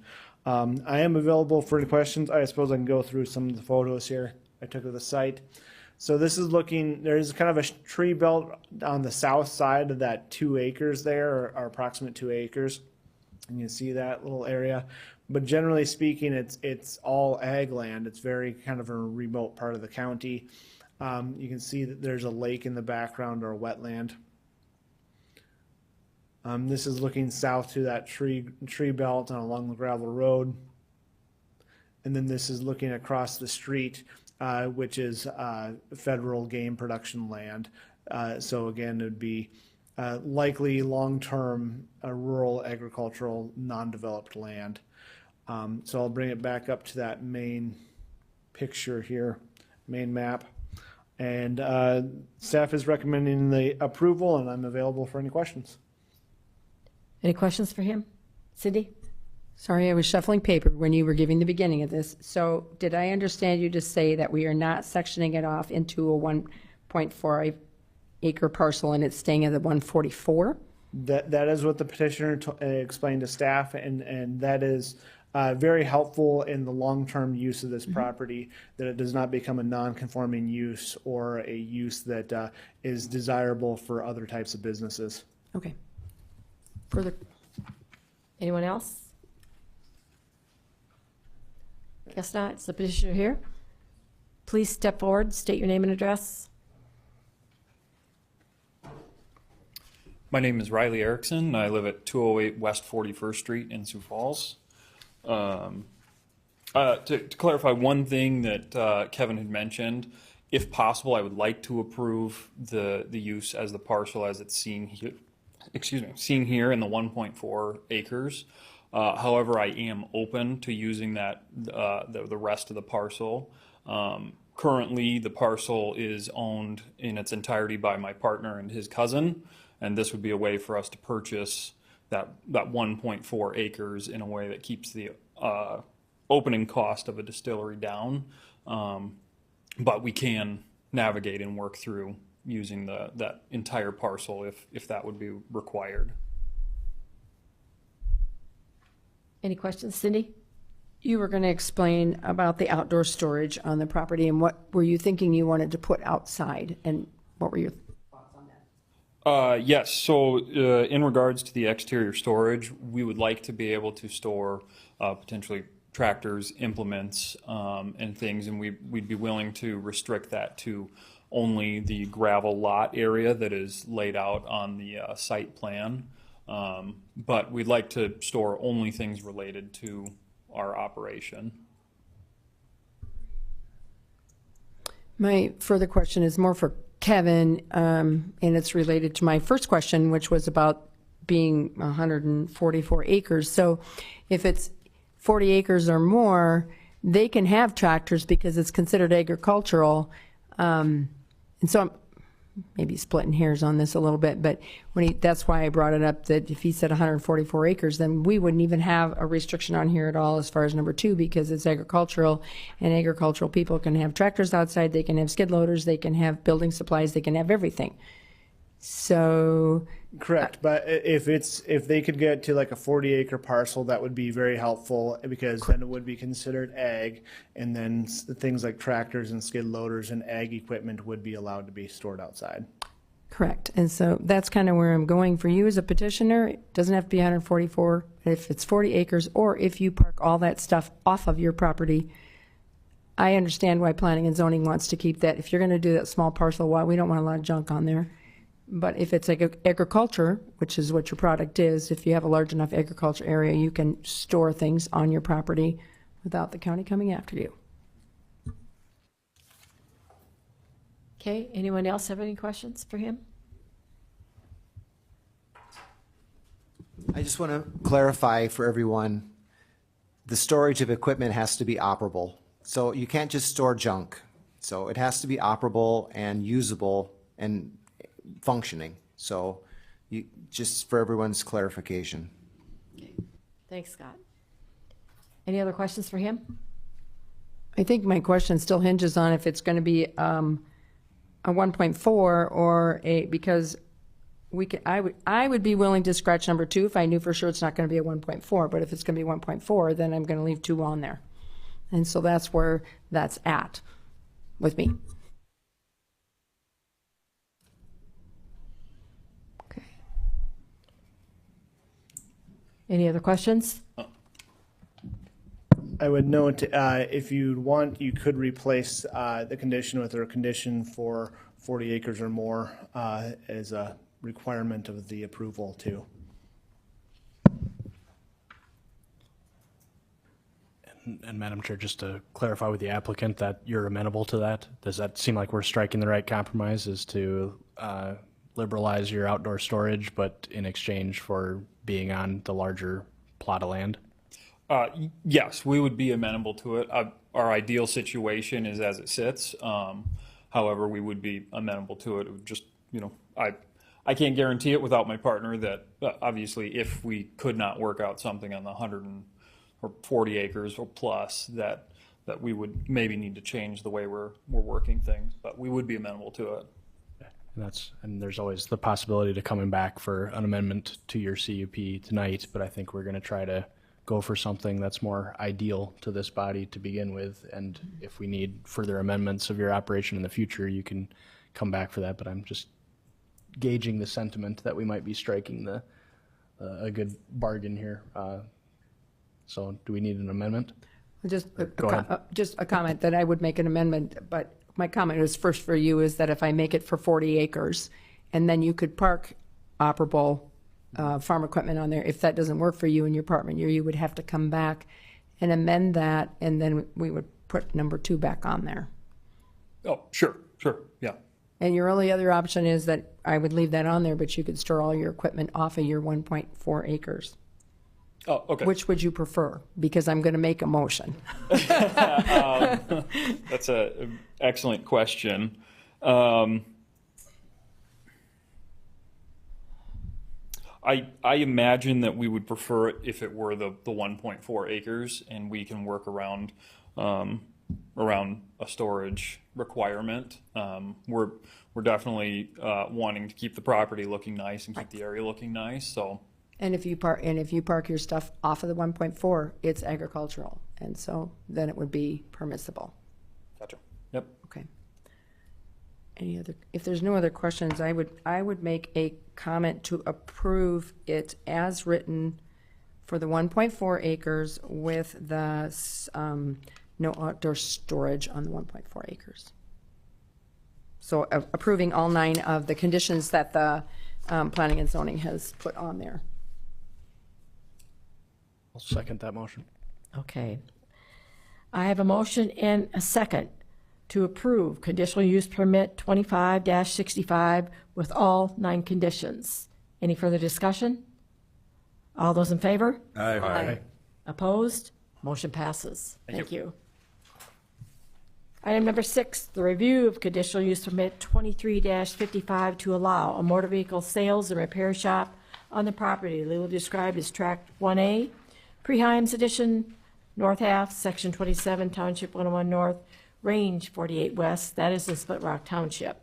I am available for any questions. I suppose I can go through some of the photos here I took of the site. So this is looking, there's kind of a tree belt on the south side of that 2 acres there, or approximate 2 acres. And you see that little area. But generally speaking, it's all ag land. It's very kind of a remote part of the county. You can see that there's a lake in the background or a wetland. This is looking south to that tree belt and along the gravel road. And then this is looking across the street, which is federal game production land. So again, it would be likely long-term rural agricultural non-developed land. So I'll bring it back up to that main picture here, main map. And staff is recommending the approval, and I'm available for any questions. Any questions for him? Cindy? Sorry, I was shuffling paper when you were giving the beginning of this. So did I understand you to say that we are not sectioning it off into a 1.4 acre parcel and it's staying at the 144? That is what the petitioner explained to staff, and that is very helpful in the long-term use of this property, that it does not become a non-conforming use or a use that is desirable for other types of businesses. Okay. Further? Anyone else? Guess not. Is the petitioner here? Please step forward, state your name and address. My name is Riley Erickson. I live at 208 West 41st Street in Sioux Falls. To clarify one thing that Kevin had mentioned, if possible, I would like to approve the use as the parcel as it's seen here. Seen here in the 1.4 acres. However, I am open to using that the rest of the parcel. Currently, the parcel is owned in its entirety by my partner and his cousin, and this would be a way for us to purchase that 1.4 acres in a way that keeps the opening cost of a distillery down. But we can navigate and work through using that entire parcel if that would be required. Any questions, Cindy? You were going to explain about the outdoor storage on the property, and what were you thinking you wanted to put outside, and what were your thoughts on that? Yes, so in regards to the exterior storage, we would like to be able to store potentially tractors, implements, and things, and we'd be willing to restrict that to only the gravel lot area that is laid out on the site plan. But we'd like to store only things related to our operation. My further question is more for Kevin, and it's related to my first question, which was about being 144 acres. So if it's 40 acres or more, they can have tractors because it's considered agricultural. And so I'm maybe splitting hairs on this a little bit, but that's why I brought it up, that if he said 144 acres, then we wouldn't even have a restriction on here at all as far as number 2, because it's agricultural, and agricultural people can have tractors outside, they can have skid loaders, they can have building supplies, they can have everything. So Correct, but if they could get to like a 40-acre parcel, that would be very helpful, because then it would be considered ag, and then things like tractors and skid loaders and ag equipment would be allowed to be stored outside. correct. And so that's kind of where I'm going. For you as a petitioner, it doesn't have to be 144. If it's 40 acres, or if you park all that stuff off of your property, I understand why planning and zoning wants to keep that. If you're going to do that small parcel, why we don't want a lot of junk on there. But if it's like agriculture, which is what your product is, if you have a large enough agriculture area, you can store things on your property without the county coming after you. Okay, anyone else have any questions for him? I just want to clarify for everyone, the storage of equipment has to be operable. So you can't just store junk. So it has to be operable and usable and functioning. So just for everyone's clarification. Okay. Thanks, Scott. Any other questions for him? I think my question still hinges on if it's going to be a 1.4 or because I would be willing to scratch number 2 if I knew for sure it's not going to be a 1.4, but if it's going to be 1.4, then I'm going to leave 2 on there. And so that's where that's at with me. Okay. Any other questions? I would note, if you want, you could replace the condition with a condition for 40 acres or more as a requirement of the approval too. And Madam Chair, just to clarify with the applicant that you're amenable to that, does that seem like we're striking the right compromise, is to liberalize your outdoor storage, but in exchange for being on the larger plot of land? Yes, we would be amenable to it. Our ideal situation is as it sits. However, we would be amenable to it. It would just, I can't guarantee it without my partner that obviously if we could not work out something on the 140 acres or plus, that we would maybe need to change the way we're working things, but we would be amenable to it. And there's always the possibility to coming back for an amendment to your CUP tonight, but I think we're going to try to go for something that's more ideal to this body to begin with. And if we need further amendments of your operation in the future, you can come back for that. But I'm just gauging the sentiment that we might be striking a good bargain here. So do we need an amendment? Just Go ahead. just a comment that I would make an amendment, but my comment was first for you is that if I make it for 40 acres and then you could park operable farm equipment on there, if that doesn't work for you in your apartment, you would have to come back and amend that, and then we would put number 2 back on there. Oh, sure, yeah. And your only other option is that I would leave that on there, but you could store all your equipment off of your 1.4 acres. Oh, okay. Which would you prefer? Because I'm going to make a motion. That's an excellent question. I imagine that we would prefer it if it were the 1.4 acres, and we can work around a storage requirement. We're definitely wanting to keep the property looking nice and keep the area looking nice. So. And if you park your stuff off of the 1.4, it's agricultural, and so then it would be permissible. Gotcha. Yep. Okay. If there's no other questions, I would make a comment to approve it as written for the 1.4 acres with the no outdoor storage on the 1.4 acres. So approving all 9 of the conditions that the planning and zoning has put on there. I'll second that motion. Okay. I have a motion and a second to approve conditional use permit 25-65 with all 9 conditions. Any further discussion? All those in favor? Aye. Opposed? Motion passes. Thank you. Item number 6, the review of conditional use permit 23-55 to allow a motor vehicle sales and repair shop on the property legally described as Tract 1A, Preheim's Edition, North Half, Section 27, Township 101 North, Range 48 West, that is in Split Rock Township.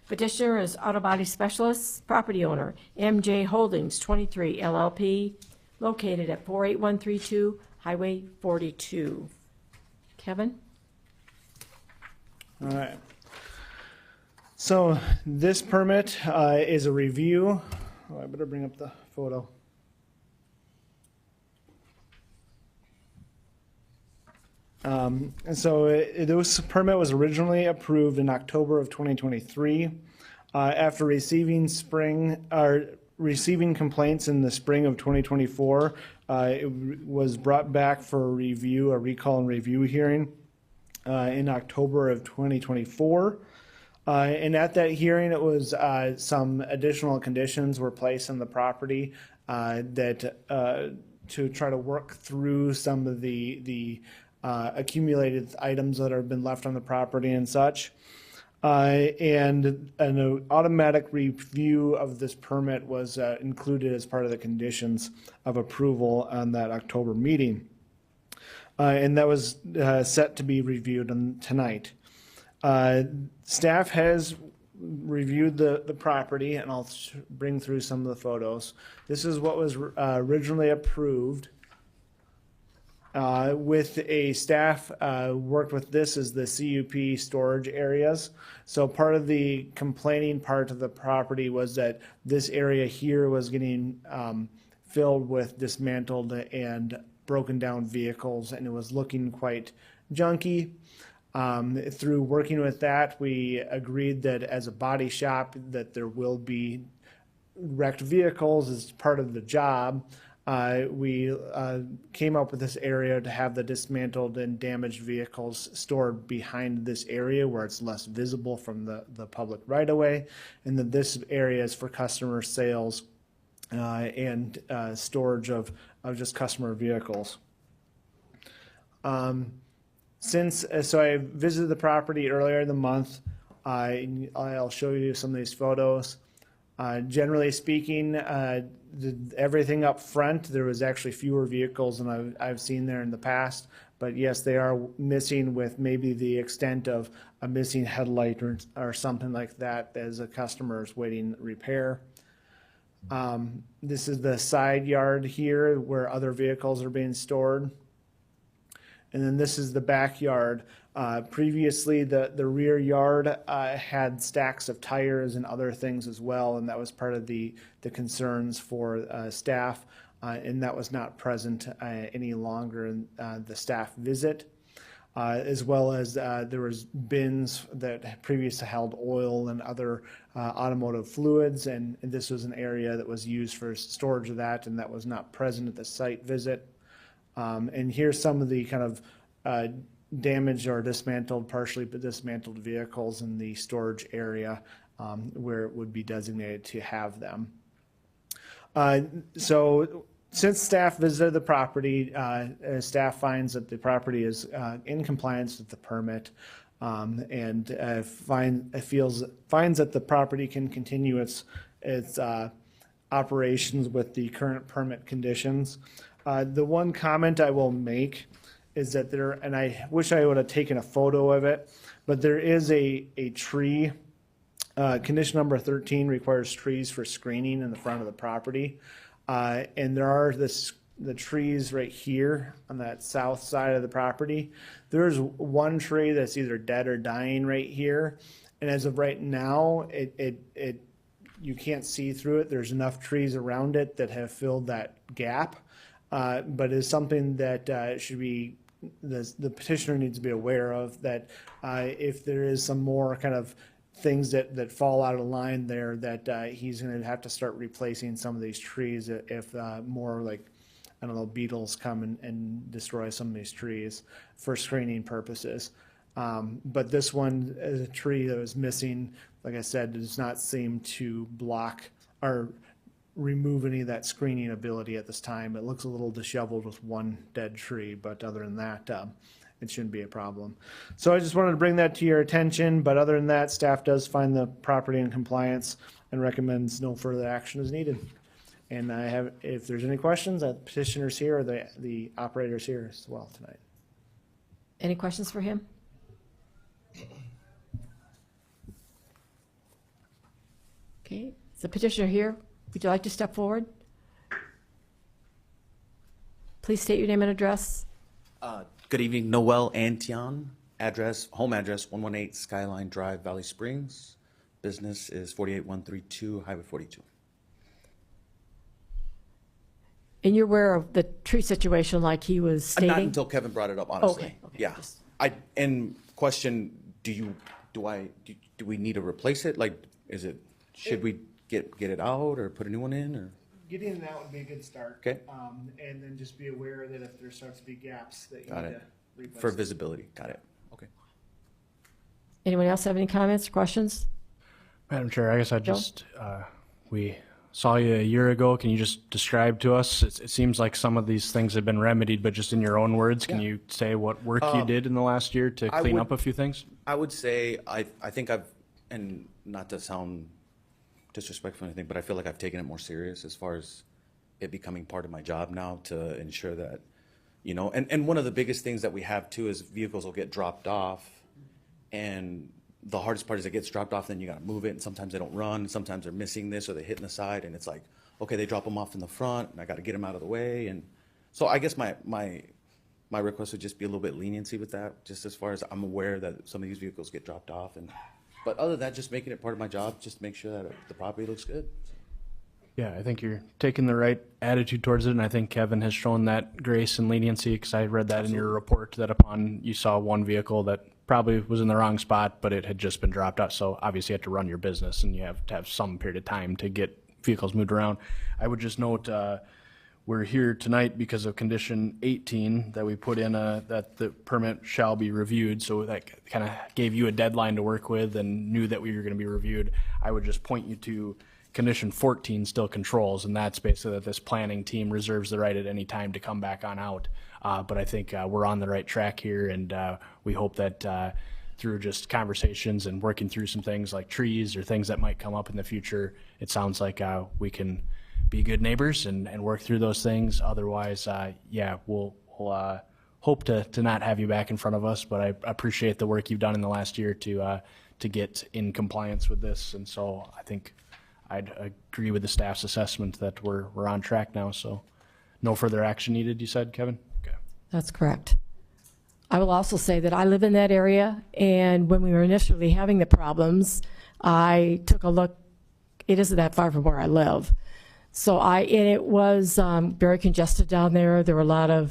Petitioner is Auto Body Specialist, property owner, MJ Holdings 23 LLP, located at 48132 Highway 42. Kevin? All right. So this permit is a review. Oh, I better bring up the photo. And so this permit was originally approved in October of 2023. After receiving complaints in the spring of 2024, it was brought back for a review, a recall and review hearing in October of 2024. And at that hearing, it was some additional conditions were placed on the property that to try to work through some of the accumulated items that have been left on the property and such. And an automatic review of this permit was included as part of the conditions of approval on that October meeting. And that was set to be reviewed tonight. Staff has reviewed the property, and I'll bring through some of the photos. This is what was originally approved. With a staff, worked with this as the CUP storage areas. So part of the complaining part of the property was that this area here was getting filled with dismantled and broken down vehicles, and it was looking quite junky. Through working with that, we agreed that as a body shop, that there will be wrecked vehicles as part of the job. We came up with this area to have the dismantled and damaged vehicles stored behind this area where it's less visible from the public right of way, and that this area is for customer sales and storage of just customer vehicles. So I visited the property earlier in the month. I'll show you some of these photos. Generally speaking, everything up front, there was actually fewer vehicles than I've seen there in the past. But yes, they are missing, with maybe the extent of a missing headlight or something like that as a customer is waiting repair. This is the side yard here where other vehicles are being stored. And then this is the backyard. Previously, the rear yard had stacks of tires and other things as well, and that was part of the concerns for staff, and that was not present any longer in the staff visit. As well as there was bins that previously held oil and other automotive fluids, and this was an area that was used for storage of that, and that was not present at the site visit. And here's some of the kind of damaged or dismantled, partially dismantled vehicles in the storage area where it would be designated to have them. So since staff visited the property, staff finds that the property is in compliance with the permit, and finds that the property can continue its operations with the current permit conditions. The one comment I will make is that there, and I wish I would have taken a photo of it, but there is a tree. Condition number 13 requires trees for screening in the front of the property. And there are the trees right here on that south side of the property. There's one tree that's either dead or dying right here. And as of right now, you can't see through it. There's enough trees around it that have filled that gap. But it's something that should be, the petitioner needs to be aware of, that if there is some more kind of things that fall out of line there, that he's going to have to start replacing some of these trees if more, like, I don't know, beetles come and destroy some of these trees for screening purposes. But this one is a tree that was missing. Like I said, does not seem to block or remove any of that screening ability at this time. It looks a little disheveled with one dead tree, but other than that, it shouldn't be a problem. So I just wanted to bring that to your attention, but other than that, staff does find the property in compliance and recommends no further action is needed. And if there's any questions, the petitioner's here, or the operator's here as well tonight. Any questions for him? Okay, is the petitioner here? Would you like to step forward? Please state your name and address. Good evening, Noel Antion, home address 118 Skyline Drive, Valley Springs. Business is 48132 Highway 42. And you're aware of the tree situation like he was stating? Not until Kevin brought it up, honestly. Okay. Yeah. And question, do we need to replace it? Like, should we get it out or put a new one in, or? Getting it out would be a good start. Okay. And then just be aware that if there starts to be gaps, that you Got need it. to replace. For visibility, got it. Okay. Anyone else have any comments or questions? Madam Chair, I guess we saw you a year ago. Can you just describe to us? It seems like some of these things have been remedied, but just in your own words, can you say what work you did in the last year to clean up a few things? I would say I think and not to sound disrespectful or anything, but I feel like I've taken it more serious as far as it becoming part of my job now, to ensure that, and one of the biggest things that we have too is vehicles will get dropped off and the hardest part is it gets dropped off, then you gotta move it, and sometimes they don't run, and sometimes they're missing this, or they hit in the side, and it's like, okay, they drop them off in the front, and I gotta get them out of the way, and so I guess my request would just be a little bit leniency with that, just as far as I'm aware that some of these vehicles get dropped off, but other than that, just making it part of my job, just make sure that the property looks good. Yeah, I think you're taking the right attitude towards it, and I think Kevin has shown that grace and leniency, because I read that in your report, that upon you saw one vehicle that probably was in the wrong spot, but it had just been dropped out, so obviously you have to run your business, and you have to have some period of time to get vehicles moved around. I would just note, we're here tonight because of condition 18 that we put in, that the permit shall be reviewed, so that kind of gave you a deadline to work with and knew that we were going to be reviewed. I would just point you to condition 14 still controls, and that's basically that this planning team reserves the right at any time to come back on out. But I think we're on the right track here, and we hope that through just conversations and working through some things like trees or things that might come up in the future, it sounds like we can be good neighbors and work through those things. Otherwise, yeah, we'll hope to not have you back in front of us, but I appreciate the work you've done in the last year to get in compliance with this, and so I think I'd agree with the staff's assessment that we're on track now, so no further action needed, you said, Kevin? Okay. That's correct. I will also say that I live in that area, and when we were initially having the problems, I took a look. It isn't that far from where I live. So and it was very congested down there. There were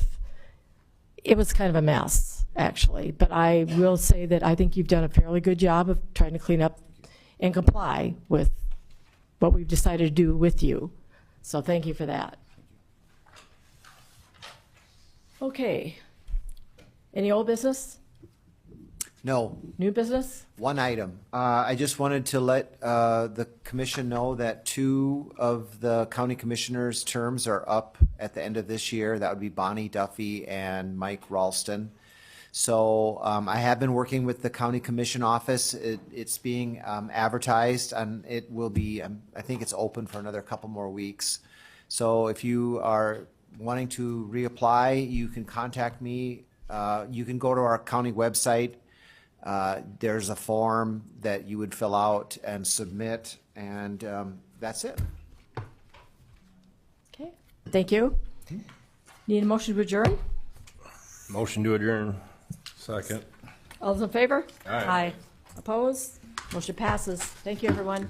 it was kind of a mess, actually. But I will say that I think you've done a fairly good job of trying to clean up and comply with what we've decided to do with you. So thank you for that. Okay. Any old business? No. New business? One item. I just wanted to let the commission know that 2 of the county commissioners' terms are up at the end of this year. That would be Bonnie Duffy and Mike Ralston. So I have been working with the county commission office. It's being advertised, and it will be, I think it's open for another couple more weeks. So if you are wanting to reapply, you can contact me. You can go to our county website. There's a form that you would fill out and submit, and that's it. Okay. Thank you. Need a motion to adjourn? Motion to adjourn. Second. All those in favor? Aye. Aye. Opposed? Motion passes. Thank you, everyone.